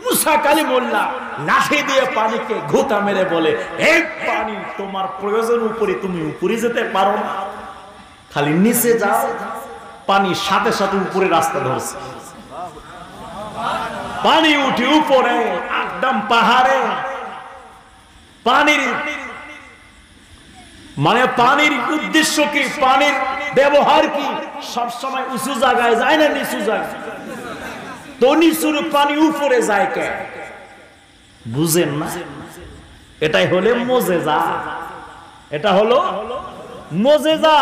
S1: মুসা কালিমুল্লাহ লাঠি দিয়ে পানিকে ঘুতা মেরে বলে, এই পানি তোমার প্রয়োজন উপরে, তুমি উপরে যেতে পারো না, খালি নিচে যাও। পানি সাথে সাথে উপরে রাস্তা ধরছে, পানি উঠে উপরে একদম পাহাড়ে। পানির মানে পানির উদ্দেশ্য কি, পানির ব্যবহার কি? সবসময় উঁচু জায়গায় যায় না নিচু জায়গায়? তো নিচুর পানি উপরে যায় কে? বুঝেন না? এটাই হলে মোজেজা, এটা হলো মোজেজা।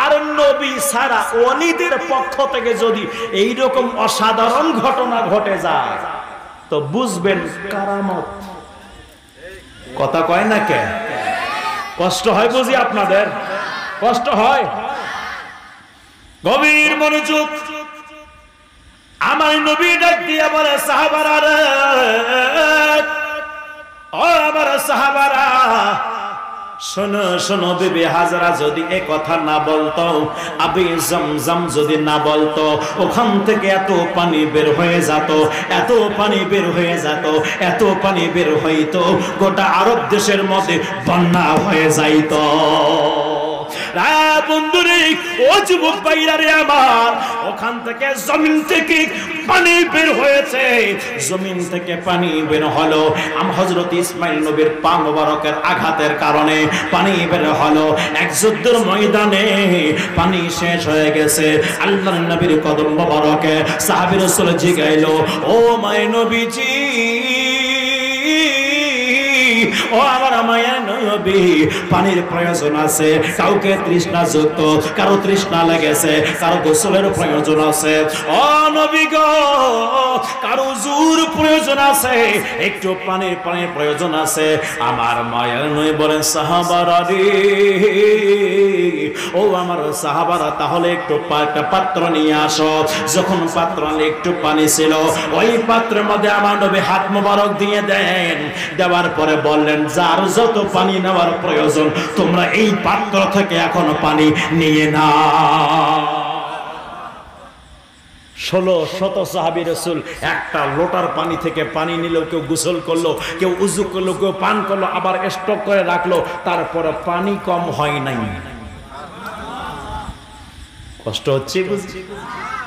S1: আর নবী ছাড়া ওলিদের পক্ষ থেকে যদি এইরকম অসাধারণ ঘটনা ঘটে যায় তো বুঝবেন কারামত। কথা কয় না কে? কষ্ট হয় বুঝি? আপনাদের কষ্ট হয়? গভীর মনোযোগ। আমার নবী ডাক দিয়া বলে, সাহাবারা রে, ও আমার সাহাবারা, শোনো শোনো, বিবি হাজরা যদি এ কথা না বলতো, আবি জমজম যদি না বলতো, ওখান থেকে এত পানি বের হয়ে যেত, এত পানি বের হয়ে যেত, এত পানি বের হইতো, গোটা আরব দেশের মধ্যে বন্যা হয়ে যাইত। বন্ধুরে, ও যুবক ভাইরা রে আমার, ওখান থেকে জমিন থেকে পানি বের হয়েছে, জমিন থেকে পানি বের হলো। হযরত ইসমাইল নবীর পা মোবারকের আঘাতের কারণে পানি বের হলো। এক যুদ্ধের ময়দানে পানি শেষ হয়ে গেছে। আল্লাহর নবীর কদম মোবারকে সাহাবী রাসূল জিগাইলো, ও মায় নবীজি, ও আমার মায়ের নবী, পানির প্রয়োজন আছে। কাউকে তৃষ্ণা যুক্ত, কারো তৃষ্ণা লেগেছে, কারো গোসলের প্রয়োজন আছে। ও নবী গো, কারো জোর প্রয়োজন আছে, একটু পানির প্রয়োজন আছে। আমার মায়ের নবী বলেন, সাহাবারা রে, ও আমার সাহাবারা, তাহলে একটু একটা পাত্র নিয়ে আসো। যখন পাত্র একটু পানি ছিল, ওই পাত্রের মধ্যে আমার নবী হাত মোবারক দিয়ে দেন। দেওয়ার পরে বললেন, যার যত পানি নেওয়ার প্রয়োজন তোমরা এই পাত্র থেকে এখন পানি নিয়ে নাও। 1600 সাহাবী রাসূল একটা লোটার পানি থেকে পানি নিল, কেউ গোসল করলো, কেউ উযু করলো, কেউ পান করলো, আবার স্টক করে রাখলো, তারপরে পানি কম হয় নাই। কষ্ট হচ্ছে বুঝছি?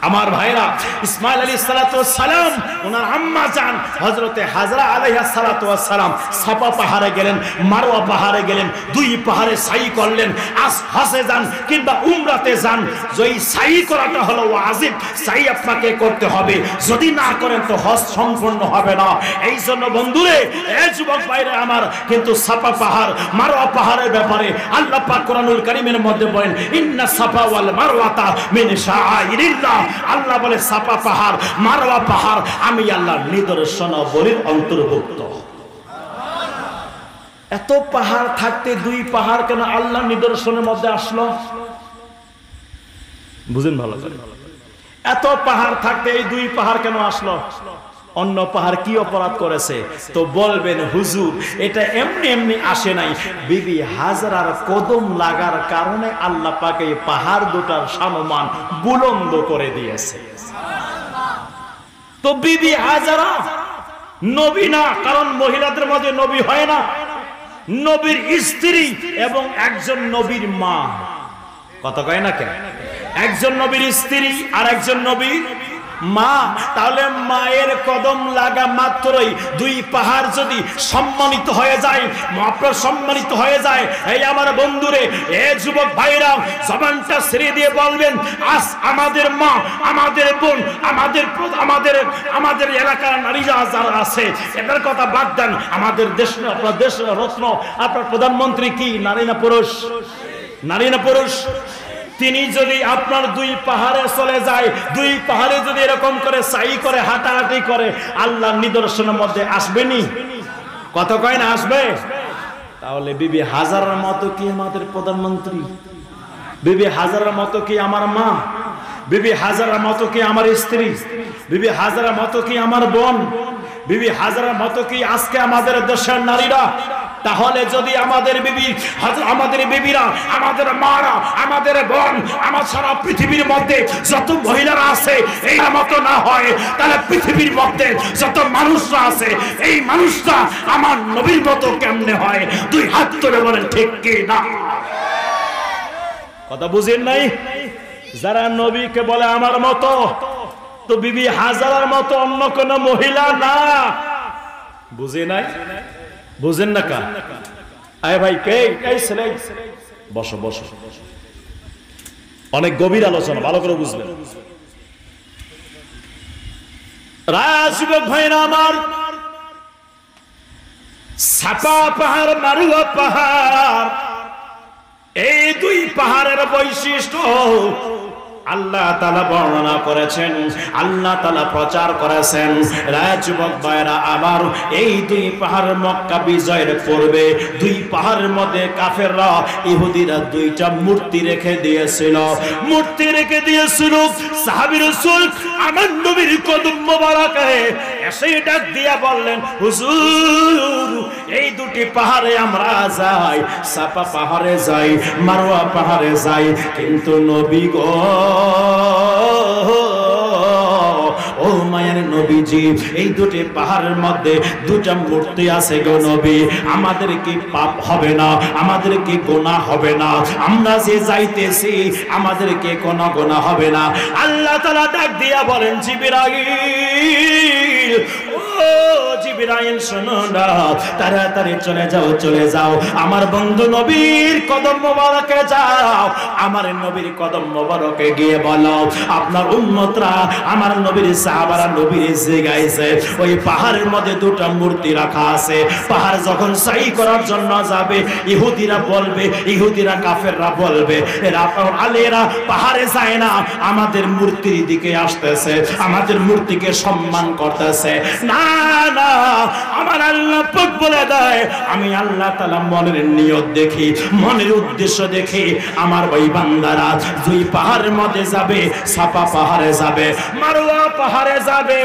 S1: আমার ভাইরা, ইসমাইল আলাইহিস সালাতু ওয়াস সালাম ওনার আম্মা জান হযরতে হাজরা আলাইহিস সালাতু ওয়াস সালাম সাফা পাহাড়ে গেলেন, মারওয়া পাহাড়ে গেলেন, দুই পাহাড়ে সাই করলেন। আজ হজে যান কিংবা উমরাতে যান, যেই সাই করাটা হলো ওয়াজিব, সাই আপনাকে করতে হবে, যদি না করেন তো হজ সম্পূর্ণ হবে না। এই জন্য বন্ধুরে, এই যুবক ভাইরা আমার, কিন্তু সাফা পাহাড় মারওয়া পাহাড়ের ব্যাপারে আল্লাহ পাক কোরআনুল কারীমের মধ্যে বলেন, ইন্না সাফা ওয়াল মারওয়াতা মিন শাআইরিল্লাহ। আল্লাহ বলে সাফা পাহাড়, মারওয়া পাহাড় আমি আল্লাহর নিদর্শনাবলীর অন্তর্ভুক্ত। এত পাহাড় থাকতে দুই পাহাড় কেন আল্লাহর নিদর্শনের মধ্যে আসলো? বুঝেন ভালো করে। এত পাহাড় থাকতে এই দুই পাহাড় কেন আসলো? অন্য পাহাড় কি অপরাধ করেছে? তো বলবেন হুজুর এটা এমনি এমনি আসে নাই, বিবি হাজরার কদম লাগার কারণে আল্লাহ পাক এই পাহাড় দুটার সম্মান বুলন্দ করে দিয়েছে। তো বিবি হাজরা নবী না, কারণ মহিলাদের মধ্যে নবী হয় না, নবীর স্ত্রী এবং একজন নবীর মা। কথা কয় না কেন? একজন নবীর স্ত্রী আর একজন নবীর মা। তাহলে মায়ের কদম লাগা মাত্রই দুই পাহাড় যদি সম্মানিত হয়ে যায়, আপনার সম্মানিত হয়ে যায়। এই আমার বন্ধুরে, এ যুবক ভাইরা, জবানটা ছেড়ে দিয়ে বলবেন, আজ আমাদের মা, আমাদের বোন, আমাদের এলাকার নারীরা যারা আছে এদের কথা বাদ দেন। আমাদের দেশ, আপনার দেশ রত্ন, আপনার প্রধানমন্ত্রী কি নারী না পুরুষ? নারী না পুরুষ? তিনি যদি আপনার দুই পাহাড়ে চলে যায়, দুই পাহাড়ে যদি এরকম করে সাই করে হাঁটাহাঁটি করে, আল্লাহর নিদর্শনের মধ্যে আসবেনি? কত কয় না আসবে? তাহলে বিবি হাজারার মতো কি আমাদের প্রধানমন্ত্রী? বিবি হাজারার মতো কি আমার মা? বিবি হাজারার মতো কি আমার স্ত্রী? বিবি হাজারার মতো কি আমার বোন? বিবি হাজারার মতো কি আজকে আমাদের দেশের নারীরা? তাহলে যদি আমাদের বিবিরা, আমাদের মারা, আমাদের বোন, আমার সারা পৃথিবীর মধ্যে যত মহিলারা আছে এই মতো না হয়, তাহলে পৃথিবীর মধ্যে যত মানুষরা আছে এই মানুষরা আমার নবীর মতো কেমনে হয়? দুই হাত তুলে বলেন ঠিক কি না? কথা বুঝেন নাই? যারা নবীকে বলে আমার মতো, তো বিবি হাজারার মতো অন্য কোন মহিলা না। বুঝে নাই? বুঝেন না কা? আয় ভাই, বসো বসো, অনেক গভীর আলোচনা, ভালো করে বুঝবেন। রাজযুবক ভাইরা আমার, সাপা পাহাড়, মারুয়া পাহাড়, এই দুই পাহাড়ের বৈশিষ্ট্য আল্লাহ তাআলা বর্ণনা করেছেন, আল্লাহ তাআলা প্রচার করেছেন। রাজযুবক ভাইরা আমার, এই দুই পাহাড় মক্কা বিজয়ের পূর্বে দুই পাহাড়ের মধ্যে কাফেররা, ইহুদিরা দুইটা মূর্তি রেখে দিয়েছিল। সাহাবী রাসূল আমার নবীর কদম মোবারকে এসে ডাক দিয়া বললেন, হুজুর এই দুটি পাহাড়ে আমরা যাই, সাফা পাহাড়ে যাই, মারওয়া পাহাড়ে যাই, কিন্তু নবী গো, ও মায়ের নবীজি, এই দুটি পাহাড়ের মধ্যে দুটা মূর্তি আছে গো নবী, আমাদের কি পাপ হবে না? আমাদের কি গুনাহ হবে না? আমরা যে যাইতেছি আমাদের কি কোনো গুনাহ হবে না? আল্লাহ তাআলা ডাক দিয়া বলেন, জিবরাইল, ও জিবরাইল শোনো না, তাড়াতাড়ি চলে যাও, আমার বন্ধু নবীর কদম মোবারকে যাও, আমার নবীর কদম মোবারকে গিয়ে বলো আপনার উম্মতরা, আমার নবীর সাহাবারা নবীর জিগাইছে ওই পাহাড়ের মধ্যে দুটো মূর্তি রাখা আছে। পাহাড় যখন সাই করার জন্য যাবে, ইহুদিরা বলবে, ইহুদিরা কাফেররা বলবে, এরা আলেরা পাহাড়ে যায় না, আমাদের মূর্তির দিকে আসতেছে, আমাদের মূর্তিকে সম্মান করতেছে। না না, আমার আল্লাহ পাক বলে দেয়, আমি আল্লাহ তাআলা মনের নিয়ত দেখি, মনের উদ্দেশ্য দেখি, আমার ওই বান্দারা দুই পাহাড়ের মধ্যে যাবে, সাফা পাহাড়ে যাবে, মারওয়া পাহাড়ে যাবে,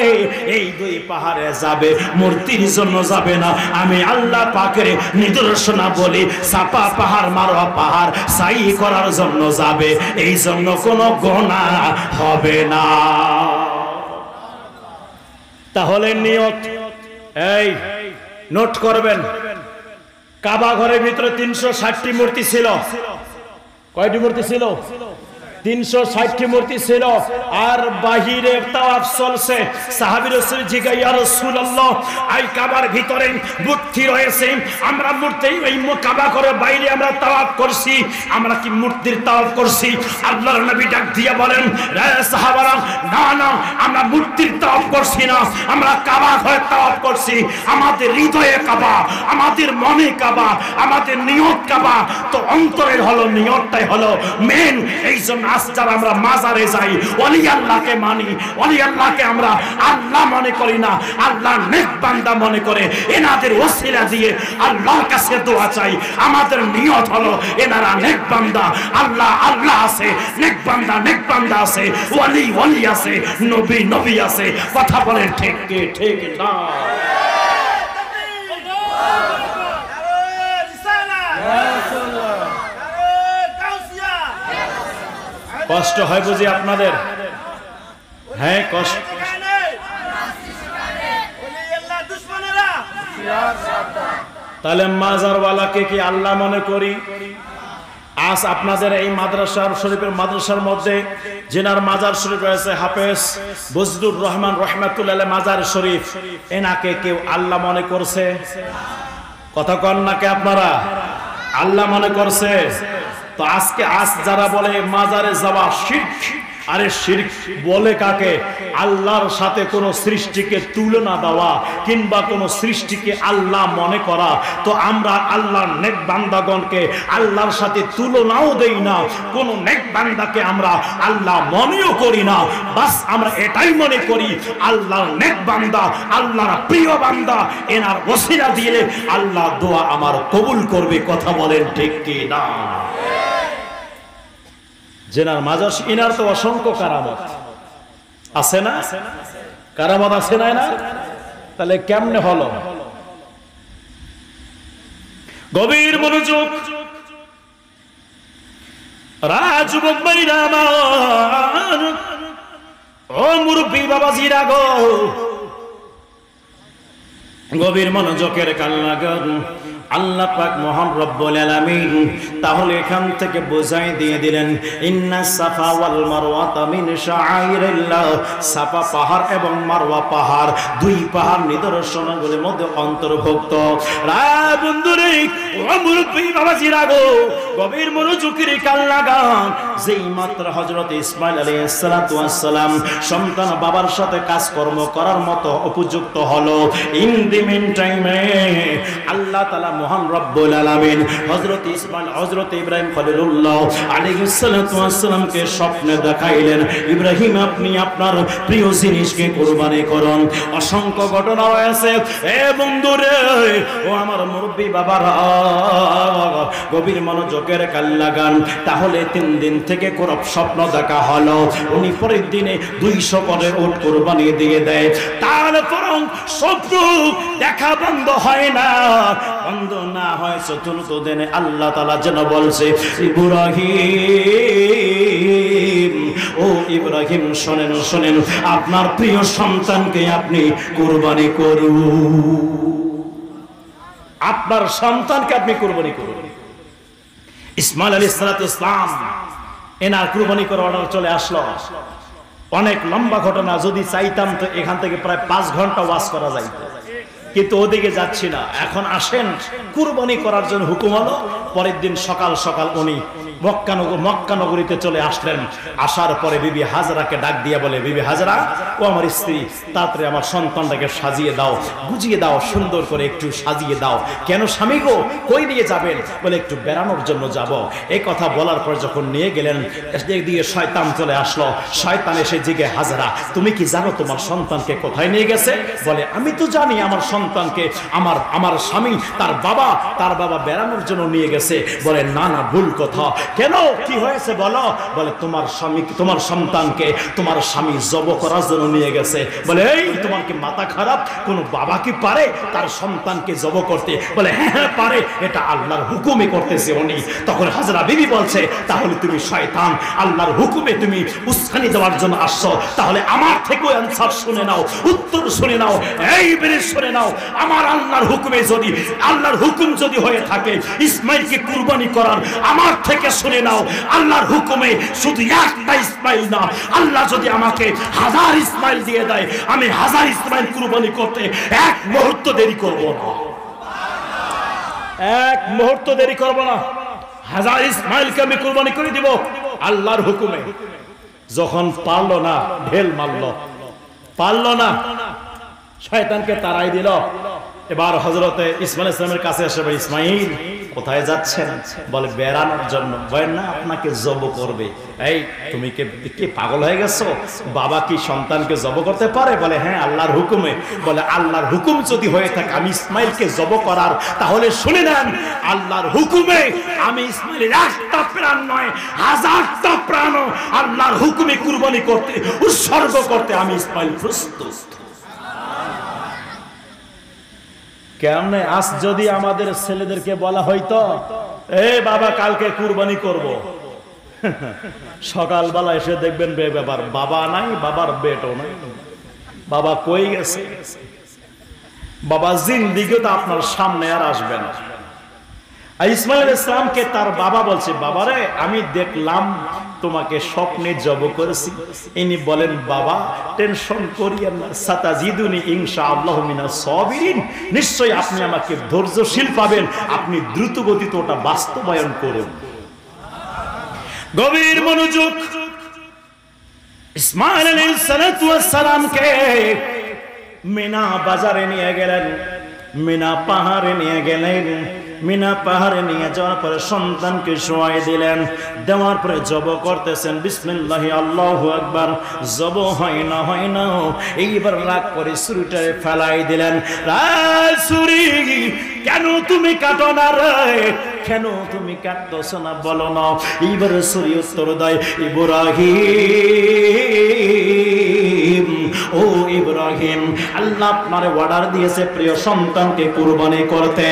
S1: এই দুই পাহাড়ে যাবে, মূর্তির জন্য যাবে না। আমি আল্লাহ পাকের নিদর্শনা বলি, সাফা পাহাড়, মারওয়া পাহাড় সাই করার জন্য যাবে, এই জন্য কোনো গুনাহ হবে না। তাহলে নিয়ত, এই নোট করবেন, কাবা ঘরের ভিতরে 360টি মূর্তি ছিল। কয়টি মূর্তি ছিল? 360টি মূর্তি ছিল। আর বাহিরে তাওয়াফ চলছে। সাহাবী রাসূল জিজ্ঞাসা, ইয়া রাসূলুল্লাহ, এই কাবার ভিতরে মূর্তি রয়েছে, আমরা মূর্তি এই কাবা ঘরের বাইরে আমরা তাওয়াফ করছি, আমরা কি মূর্তির তাওয়াফ করছি? আল্লাহর নবী ডাক দিয়ে বলেন, রে সাহাবারা, না না, আমরা মূর্তির তাওয়াফ করছি না, আমরা কাবা ঘরের তাওয়াফ করছি। আমাদের হৃদয়ে কাবা, আমাদের মনে কাবা, আমাদের নিয়ত কাবা। তো অন্তরের হলো, নিয়তটাই হলো মেন। এই জন্য আজ যারা আমরা মাজারে যাই, ওলি আল্লাহকে মানি, ওলি আল্লাহকে আমরা আল্লাহ মনে করি না, আল্লাহ নেক বান্দা মনে করে এনাদের ওসিলা দিয়ে আল্লাহর কাছে দোয়া চাই। আমাদের নিয়ত হলো এনারা নেক বান্দা, আল্লাহ আল্লাহ আছে, নেক বান্দা আছে, ওলি ওলি আছে, নবী নবী আছে। কথা বলেন ঠিক কি ঠিক না? কষ্ট হয় বুঝি আপনাদের? হ্যাঁ কষ্ট। তাহলে মাজারওয়ালাকে কি আল্লাহ মনে করি? আজ আপনাদের এই মাদ্রাসার শরীফের মাদ্রাসার মধ্যে যেনার মাজার শরীফ রয়েছে হাফেজ বজলুর রহমান রহমাতুল্লাহ মাজার শরীফ, এনাকে কেউ আল্লাহ মনে করছে? কথা কন নাকি আপনারা? আল্লাহ মনে করছে? তো আজকে যারা বলে মাজারে যাওয়া শিরক, আরে শিরক বলে কাকে? আল্লাহর সাথে কোন সৃষ্টিকে তুলনা দেওয়া কিংবা কোন সৃষ্টিকে আল্লাহ মনে করা। তো আমরা আল্লাহর নেক বান্দাগণকে আল্লাহর সাথে তুলনাও দেই না, কোন নেক বান্দাকে আমরা আল্লাহ মনেও করি না। বাস আমরা এটাই মনে করি আল্লাহর নেক বান্দা, আল্লাহর প্রিয় বান্দা, এনার ওসিলা দিলে আল্লাহ দোয়া আমার কবুল করবে। কথা বলেন ঠিক কি না? জেনার মাজার ইনার তো অসংখ্য কারামত আছে না? কারামত আছে না? না তাহলে কেমনে হলো? গভীর মনোযোগ রাজযুবক ভাইরা আমার, ও মুরব্বী বাবাজিরা গো, গভীর মনোযোগের কান লাগান। আল্লাহ পাক মহান রব্বুল আলামিন তাহলে এখান থেকে বোঝাই দিয়ে দিলেন, ইন্না সাফা ওয়াল মারওয়াতা মিন শাআইরিল্লাহ। সাফা পাহাড় এবং মারওয়া পাহাড়, দুই পাহাড় নিদর্শনগুলোর মধ্যে অন্তর্ভুক্ত। বন্ধুরে, ও মুরব্বী বাবাজিরা গো, গভীর মনোযোগের কান লাগান। যেই মাত্র হযরত ইসমাঈল আলাইহিস সালাতু ওয়াস সালাম সন্তান বাবার সাথে কাজকর্ম করার মতো উপযুক্ত হলো, ইন দি মিন টাইমে আল্লাহ তাআলা মহান রব্বুল আলামিন হযরত ইসমাঈল হযরত ইব্রাহিম খলিলুল্লাহ আলাইহিস সালাতু ওয়াস সালামকে স্বপ্নে দেখাইলেন, ইব্রাহিম আপনি আপনার প্রিয় জিনিসকে কুরবানি করুন। অসংখ্য ঘটনা হয়েছে। এ বন্ধুরে, ও আমার মুরব্বী বাবারা, গভীর মনোযোগের কান লাগান। তাহলে 3 দিন থেকে কোন স্বপ্ন দেখা হলো, উনি পরের দিনে 200 করে উট কুরবানি দিয়ে দেয়। তাহলে পরং স্বপ্ন দেখা বন্ধ হয় না, বন্ধ না হয় চতুর্থ দিনে আল্লাহ তাআলা যেন বলছে, ইব্রাহিম, ও ইব্রাহিম শোনেন শোনেন, আপনার প্রিয় সন্তানকে আপনি কুরবানি করুন, আপনার সন্তানকে আপনি কুরবানি করুন। ইসমাঈল আলাইহিস সালাতু ওয়াস সালাম এনার কুরবানি করার অর্ডার চলে আসলো। অনেক লম্বা ঘটনা, যদি চাইতাম তো এখান থেকে প্রায় 5 ঘন্টা ওয়াজ করা যাইত, কিন্তু ওদিকে যাচ্ছি না। এখন আসেন, কুরবানি করার জন্য হুকুম হলো। পরের দিন সকাল সকাল উনি মক্কা নগরীতে চলে আসলেন। আসার পরে বিবি হাজরাকে ডাক দিয়ে বলে, বিবি হাজরা, ও আমার স্ত্রী, তাড়াতাড়ি আমার সন্তানটাকে সাজিয়ে দাও, গুজিয়ে দাও, সুন্দর করে একটু সাজিয়ে দাও। কেন স্বামী গো, কই নিয়ে যাবেন? বলে একটু বেড়ানোর জন্য যাব। এই কথা বলার পর যখন নিয়ে গেলেন, একদিকে শয়তান চলে আসলো। শয়তান এসে জিগে, হাজরা তুমি কি জানো তোমার সন্তানকে কোথায় নিয়ে গেছে? বলে, আমি তো জানি আমার সন্তানকে আমার স্বামী তার বাবা বেড়ানোর জন্য নিয়ে গেছে। বলে, না না, ভুল কথা। কেন, কি হয়েছে বলো? বলে, তোমার স্বামী তোমার সন্তানকে তোমার স্বামী জব করার জন্য নিয়ে গেছে। বলে, এই তোমার কি মাথা খারাপ? কোন বাবা কি পারে তার সন্তানকে জব করতে? বলে, হ্যাঁ হ্যাঁ পারে, এটা আল্লাহর হুকুমে করতেছে উনি। তখন হাজরা বিবি বলছে, তাহলে তুমি শয়তান, আল্লাহর হুকুমে তুমি উস্কানি দেওয়ার জন্য আসছো। তাহলে আমার থেকেও অ্যানসার শুনে নাও, উত্তর শুনে নাও, এই বেরে শুনে নাও। আমার আল্লাহর হুকুমে যদি আল্লাহর হুকুম যদি হয়ে থাকে ইসমাইলকে কুরবানি করার, আমার থেকে শুনে নাও, আল্লাহর হুকুমে শুধু একটা ইসমাইল না, আল্লাহ যদি আমাকে 1000 ইসমাইল দিয়ে দেয়, আমি 1000 ইসমাইল কুরবানি করতে 1 মুহূর্ত দেরি করব না। 1 মুহূর্ত দেরি করব না, 1000 ইসমাইলকে আমি কুরবানি করে দিব আল্লাহর হুকুমে। যখন পারলো না, ঢেল মারলো, পারলো না, শয়তানকে তাড়াই দিল। এবার হযরতে ইসমাঈল ইসলামের কাছে এসে, ইসমাঈল কোথায় যাচ্ছেন? বলে বেড়ানোর জন্য। বলেন না আপনাকে জব করবে। এই তুমি কি পাগল হয়ে গেছো? বাবা কি সন্তানকে জব করতে পারে? বলে হ্যাঁ, আল্লাহর হুকুমে। বলে আল্লাহর হুকুম যদি হয়ে থাকে আমি ইসমাইলকে জব করার, তাহলে শুনে নেন, আল্লাহর হুকুমে আমি ইসমাইলের একটা প্রাণ নয়, হাজারটা প্রাণ আল্লাহর হুকুমে কুরবানি করতে, উৎসর্গ করতে আমি ইসমাইল প্রস্তুত। কেমনে আজ যদি আমাদের ছেলেদেরকে বলা হয়তো এ বাবা কালকে কুরবানি করব, সকালবেলা এসে দেখবেন ব্যাপার বাবা নাই, বাবার বেটও নাই, বাবা কই গেছে? বাবা জিন্দিগিতে তো আপনার সামনে আর আসবে না। ইসমাইল আলাইহিস সালামকে তার বাবা বলছে, বাবারে আমি দেখলাম তোমাকে স্বপ্নে জব করেছি। ইনি বলেন, বাবা টেনশন করিয়েন না, সাতাজিদুনি ইনশাআল্লাহু মিনাস সাবিরিন, নিশ্চয়ই আপনি আমাকে ধৈর্যশীল পাবেন, আপনি দ্রুত গতিতে ওটা বাস্তবায়ন করুন। গভীর মনোযোগ। ইসমাইল আলাইহিস সালাতু ওয়াস সালামকে মিনা বাজারে নিয়ে গেলেন, মিনা পাহাড়ে নিয়ে গেলেন। মিনা পাহাড়ে নিয়ে যাওয়ার পরে সন্তানকে শোয়াই দিলেন, দেওয়ার পরে জব করতেছেন। বিসমিল্লাহ আল্লাহু আকবার। জব হয় না, এইবার রাগ করে ছুরিটারে ফেলাই দিলেন। ছুরি কেন তুমি কাটো না রে? কেন তুমি কাটতেছ না বলো না? এইবার ছুরি উত্তর দেয়, ইব্রাহিম, ও ইব্রাহিম, আল্লাহ আপনার অর্ডার দিয়েছে প্রিয় সন্তানকে কুরবানি করতে।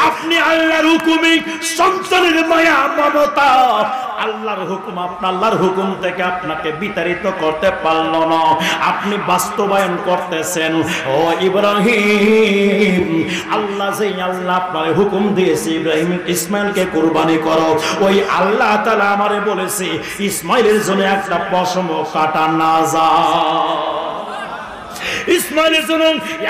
S1: আপনি আল্লাহর হুকুমে সন্তানের মায়া মমতা, আল্লাহর হুকুম, আপনার আল্লাহর হুকুম থেকে আপনাকে বিতাড়িত করতে পারল না, আপনি বাস্তবায়ন করতেছেন। ও ইব্রাহিম, আল্লাহ যেই আল্লাহ আপনার হুকুম দিয়েছে ইব্রাহিম ইসমাইলকে কুরবানি করো, ওই আল্লাহ তাআলা আমারে বলেছে ইসমাইলের জন্য একটা পশম কাটা না যায়, ইসমাইলের জন্য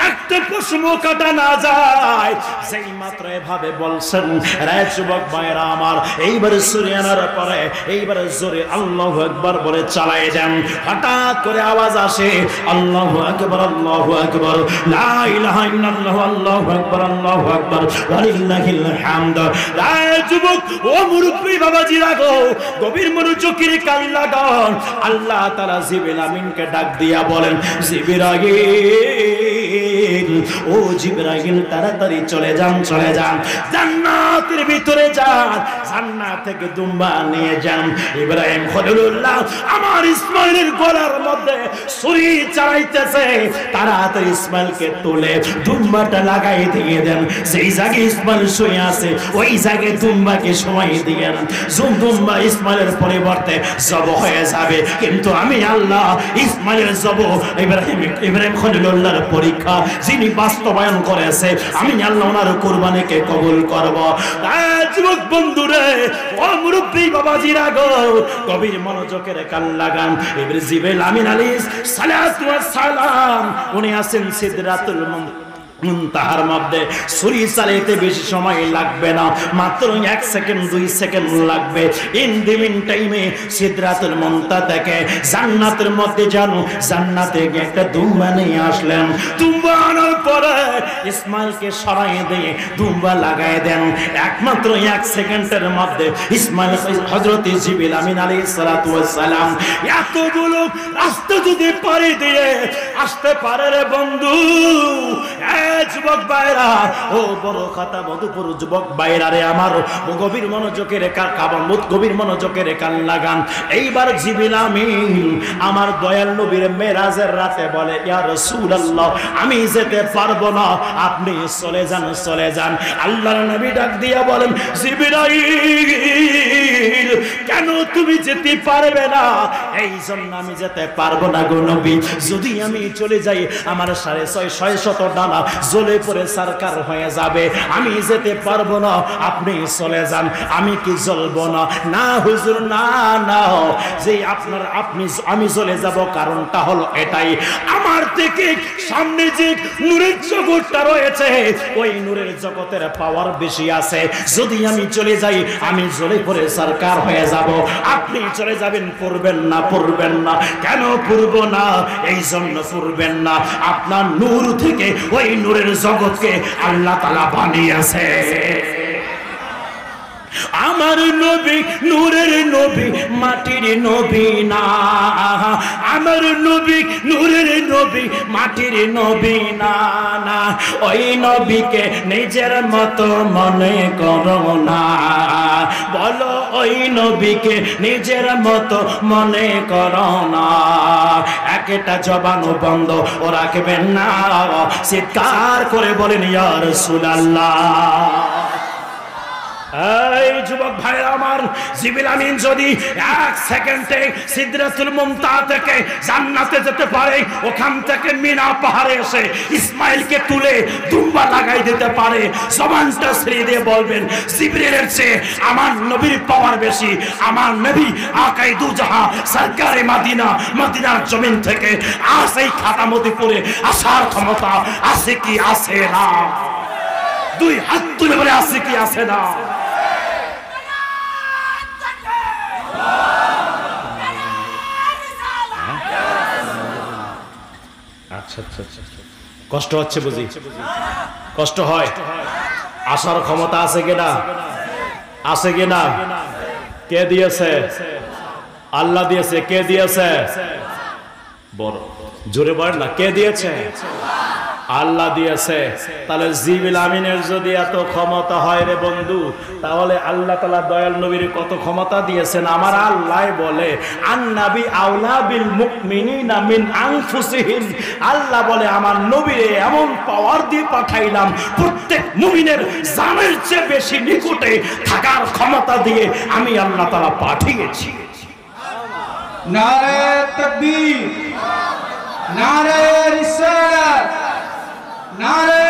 S1: একটা পশম কাটা না যায়। যেই মাত্র এভাবে বলছেন, রে যুবক ভাইরা আমার, এইবারে ছুরি আনার পরে এইবারে জোরে আল্লাহু আকবার বলে চালাই দেন। হঠাৎ করে আওয়াজ আসে, আল্লাহু আকবার, আল্লাহু আকবার, লা ইলাহা ইল্লাল্লাহ, আল্লাহু আকবার, আল্লাহু আকবার, ওয়া লিল্লাহিল হামদ। রে যুবক ও মুরব্বি বাবাজিরা গো, গভীর মনোযোগের কান লাগান। আল্লাহ তাআলা জিবরিল আমিনকে ডাক দিয়া বলেন, জিবরাইল, ও জিবরাইল তাড়াতাড়ি চলে যান, চলে যান, জান্নাতের ভিতরে যান, জান্নাত থেকে দুম্বা নিয়ে যান। ইব্রাহিম খলিলুল্লাহ আমার ইসমাইলের গলার মধ্যে ছুরি চালাইতেছে, তাড়াতাড়ি ইসমাইলকে তুলে দুম্বাটা লাগাই দিয়ে দেন। সেই জায়গায় ইসমাইল শুয়ে আছে ওই জায়গায় দুম্বাকে সময় দিয়ে দেন। দুম্বা ইসমাইলের পরিবর্তে জব হয়ে যাবে, কিন্তু আমি আল্লাহ ইসমাইলের জব ইব্রাহিম খলিলুল্লাহর পরীক্ষা যিনি বাস্তবায়ন করেছে, আমি আল্লাহ ওনার কুরবানিকে কবুল করব। যুবক বন্ধুরে, ও মুরব্বি বাবাজিরা গো, গভীর মনোযোগের কান লাগান। জিবরিল আমিন আলাইহিস সালাতু ওয়াস সালাম উনি আছেন সিদরাতুল মুনতাহার মধ্যে। ছুরি চালাইতে বেশি সময় লাগবে না, মাত্র 1 সেকেন্ড 2 সেকেন্ড লাগবে। ইন দি মিন টাইমে সিদরাতুল মুনতাহা থেকে জান্নাতের মধ্যে জানো, জান্নাতে গিয়ে একটা দুম্বা নিয়ে আসলেন। দুম্বা আনার পরে ইসমাইলকে সরাই দিয়ে দুম্বা লাগাই দেন। একমাত্র 1 সেকেন্ডের মধ্যে ইসমাইল হযরত জিবরিল আমিন আলাইহিস সালাতু ওয়াস সালাম এতগুলো রাস্তা যদি পাড়ি দিয়ে আসতে পারে রে বন্ধু, যুবক ভাইরা, ও বড় খাতা মধুপুর যুবক ভাইরা রে আমার, গভীর মনোযোগের গভীর মনোযোগের কান লাগান। এইবার জিবরিল আমিন আমার দয়াল নবীর মেরাজের রাতে বলে, ইয়া রাসূলুল্লাহ আমি যেতে পারবো না, আপনি চলে যান, চলে যান। আল্লাহর নবী ডাক দিয়া বলেন, জিবরাইল কেন তুমি যেতে পারবে না? এই জন্য আমি যেতে পারবো না গো নবী, যদি আমি চলে যাই আমার 650 ডানা জ্বলে পড়ে সরকার হয়ে যাবে, আমি যেতে পারবো না, আপনি চলে যান। আমি কি জ্বলবো না? না হুজুর, না না, যে আপনার আমি চলে যাব, কারণটা হলো এটাই, আমার থেকে সামনে যে নূরের জগৎটা রয়েছে ওই নূরের জগতের পাওয়ার বেশি আছে, যদি আমি চলে যাই আমি জ্বলে পড়ে সরকার হয়ে যাব, আপনি চলে যাবেন, পড়বেন না, পড়বেন না। কেন পড়ব না? এই জন্য পড়বেন না, আপনার নূর থেকে ওই নূরের জগৎকে আল্লাহ তাআলা বানিয়েছে। আমার নবী নূরের নবী মাটির নবী না, আমার নবী নূরের নবী মাটির নবী না, না ওই নবীকে নিজের মতো মনে করো না, বলো ওই নবীকে নিজের মতো মনে করো না। একটা জবানও বন্ধ ও রাখবেন না, চিৎকার করে বলেন ইয়া রাসূলুল্লাহ। এই যুবক ভাইরা আমার, জিবরিল আমিন যদি 1 সেকেন্ডে সিদরাতুল মুনতাহা থেকে জান্নাতে যেতে পারে, ওখান থেকে মিনা পাহাড়ে এসে ইসমাইলকে তুলে দুম্বা লাগাই দিতে পারে, জবানটা ছেড়ে দিয়ে বলবেন জিবরিলের চেয়ে আমার নবীর পাওয়ার বেশি। আমার নবী আকাই দু জাহাঁ সরকারে মদিনা, মদিনার জমিন থেকে আজ এই খাতামতিপুরে আসার ক্ষমতা আছে কি আছে না? দুই হাত তুলে বলে আছে কি আছে না? আচ্ছা আচ্ছা আচ্ছা, কষ্ট হচ্ছে বুঝি? কষ্ট হয়? আসার ক্ষমতা আছে কিনা? আছে কিনা? কে দিয়েছে? আল্লাহ দিয়েছে। কে দিয়েছে? বড় জোরে বলেন না, কে দিয়েছে? আল্লাহ দিয়েছে। তাহলে জিবরিল আমিনের যদি এত ক্ষমতা হয় রে বন্ধু, তাহলে আল্লাহ তাআলা দয়াল নবীর কত ক্ষমতা দিয়েছেন। আমার আল্লাহ বলে আন-নাবী আওলা বিল মুমিনিনা মিন আনফুসিহিম, আল্লাহ বলে আমার নবীরে এমন পাওয়ার দিয়ে পাঠাইলাম, প্রত্যেক মুমিনের জানের চেয়ে বেশি নিকটে থাকার ক্ষমতা দিয়ে আমি আল্লাহ তাআলা পাঠিয়েছি।
S2: নারে তাকবীর, নারে রিসালাত, নারে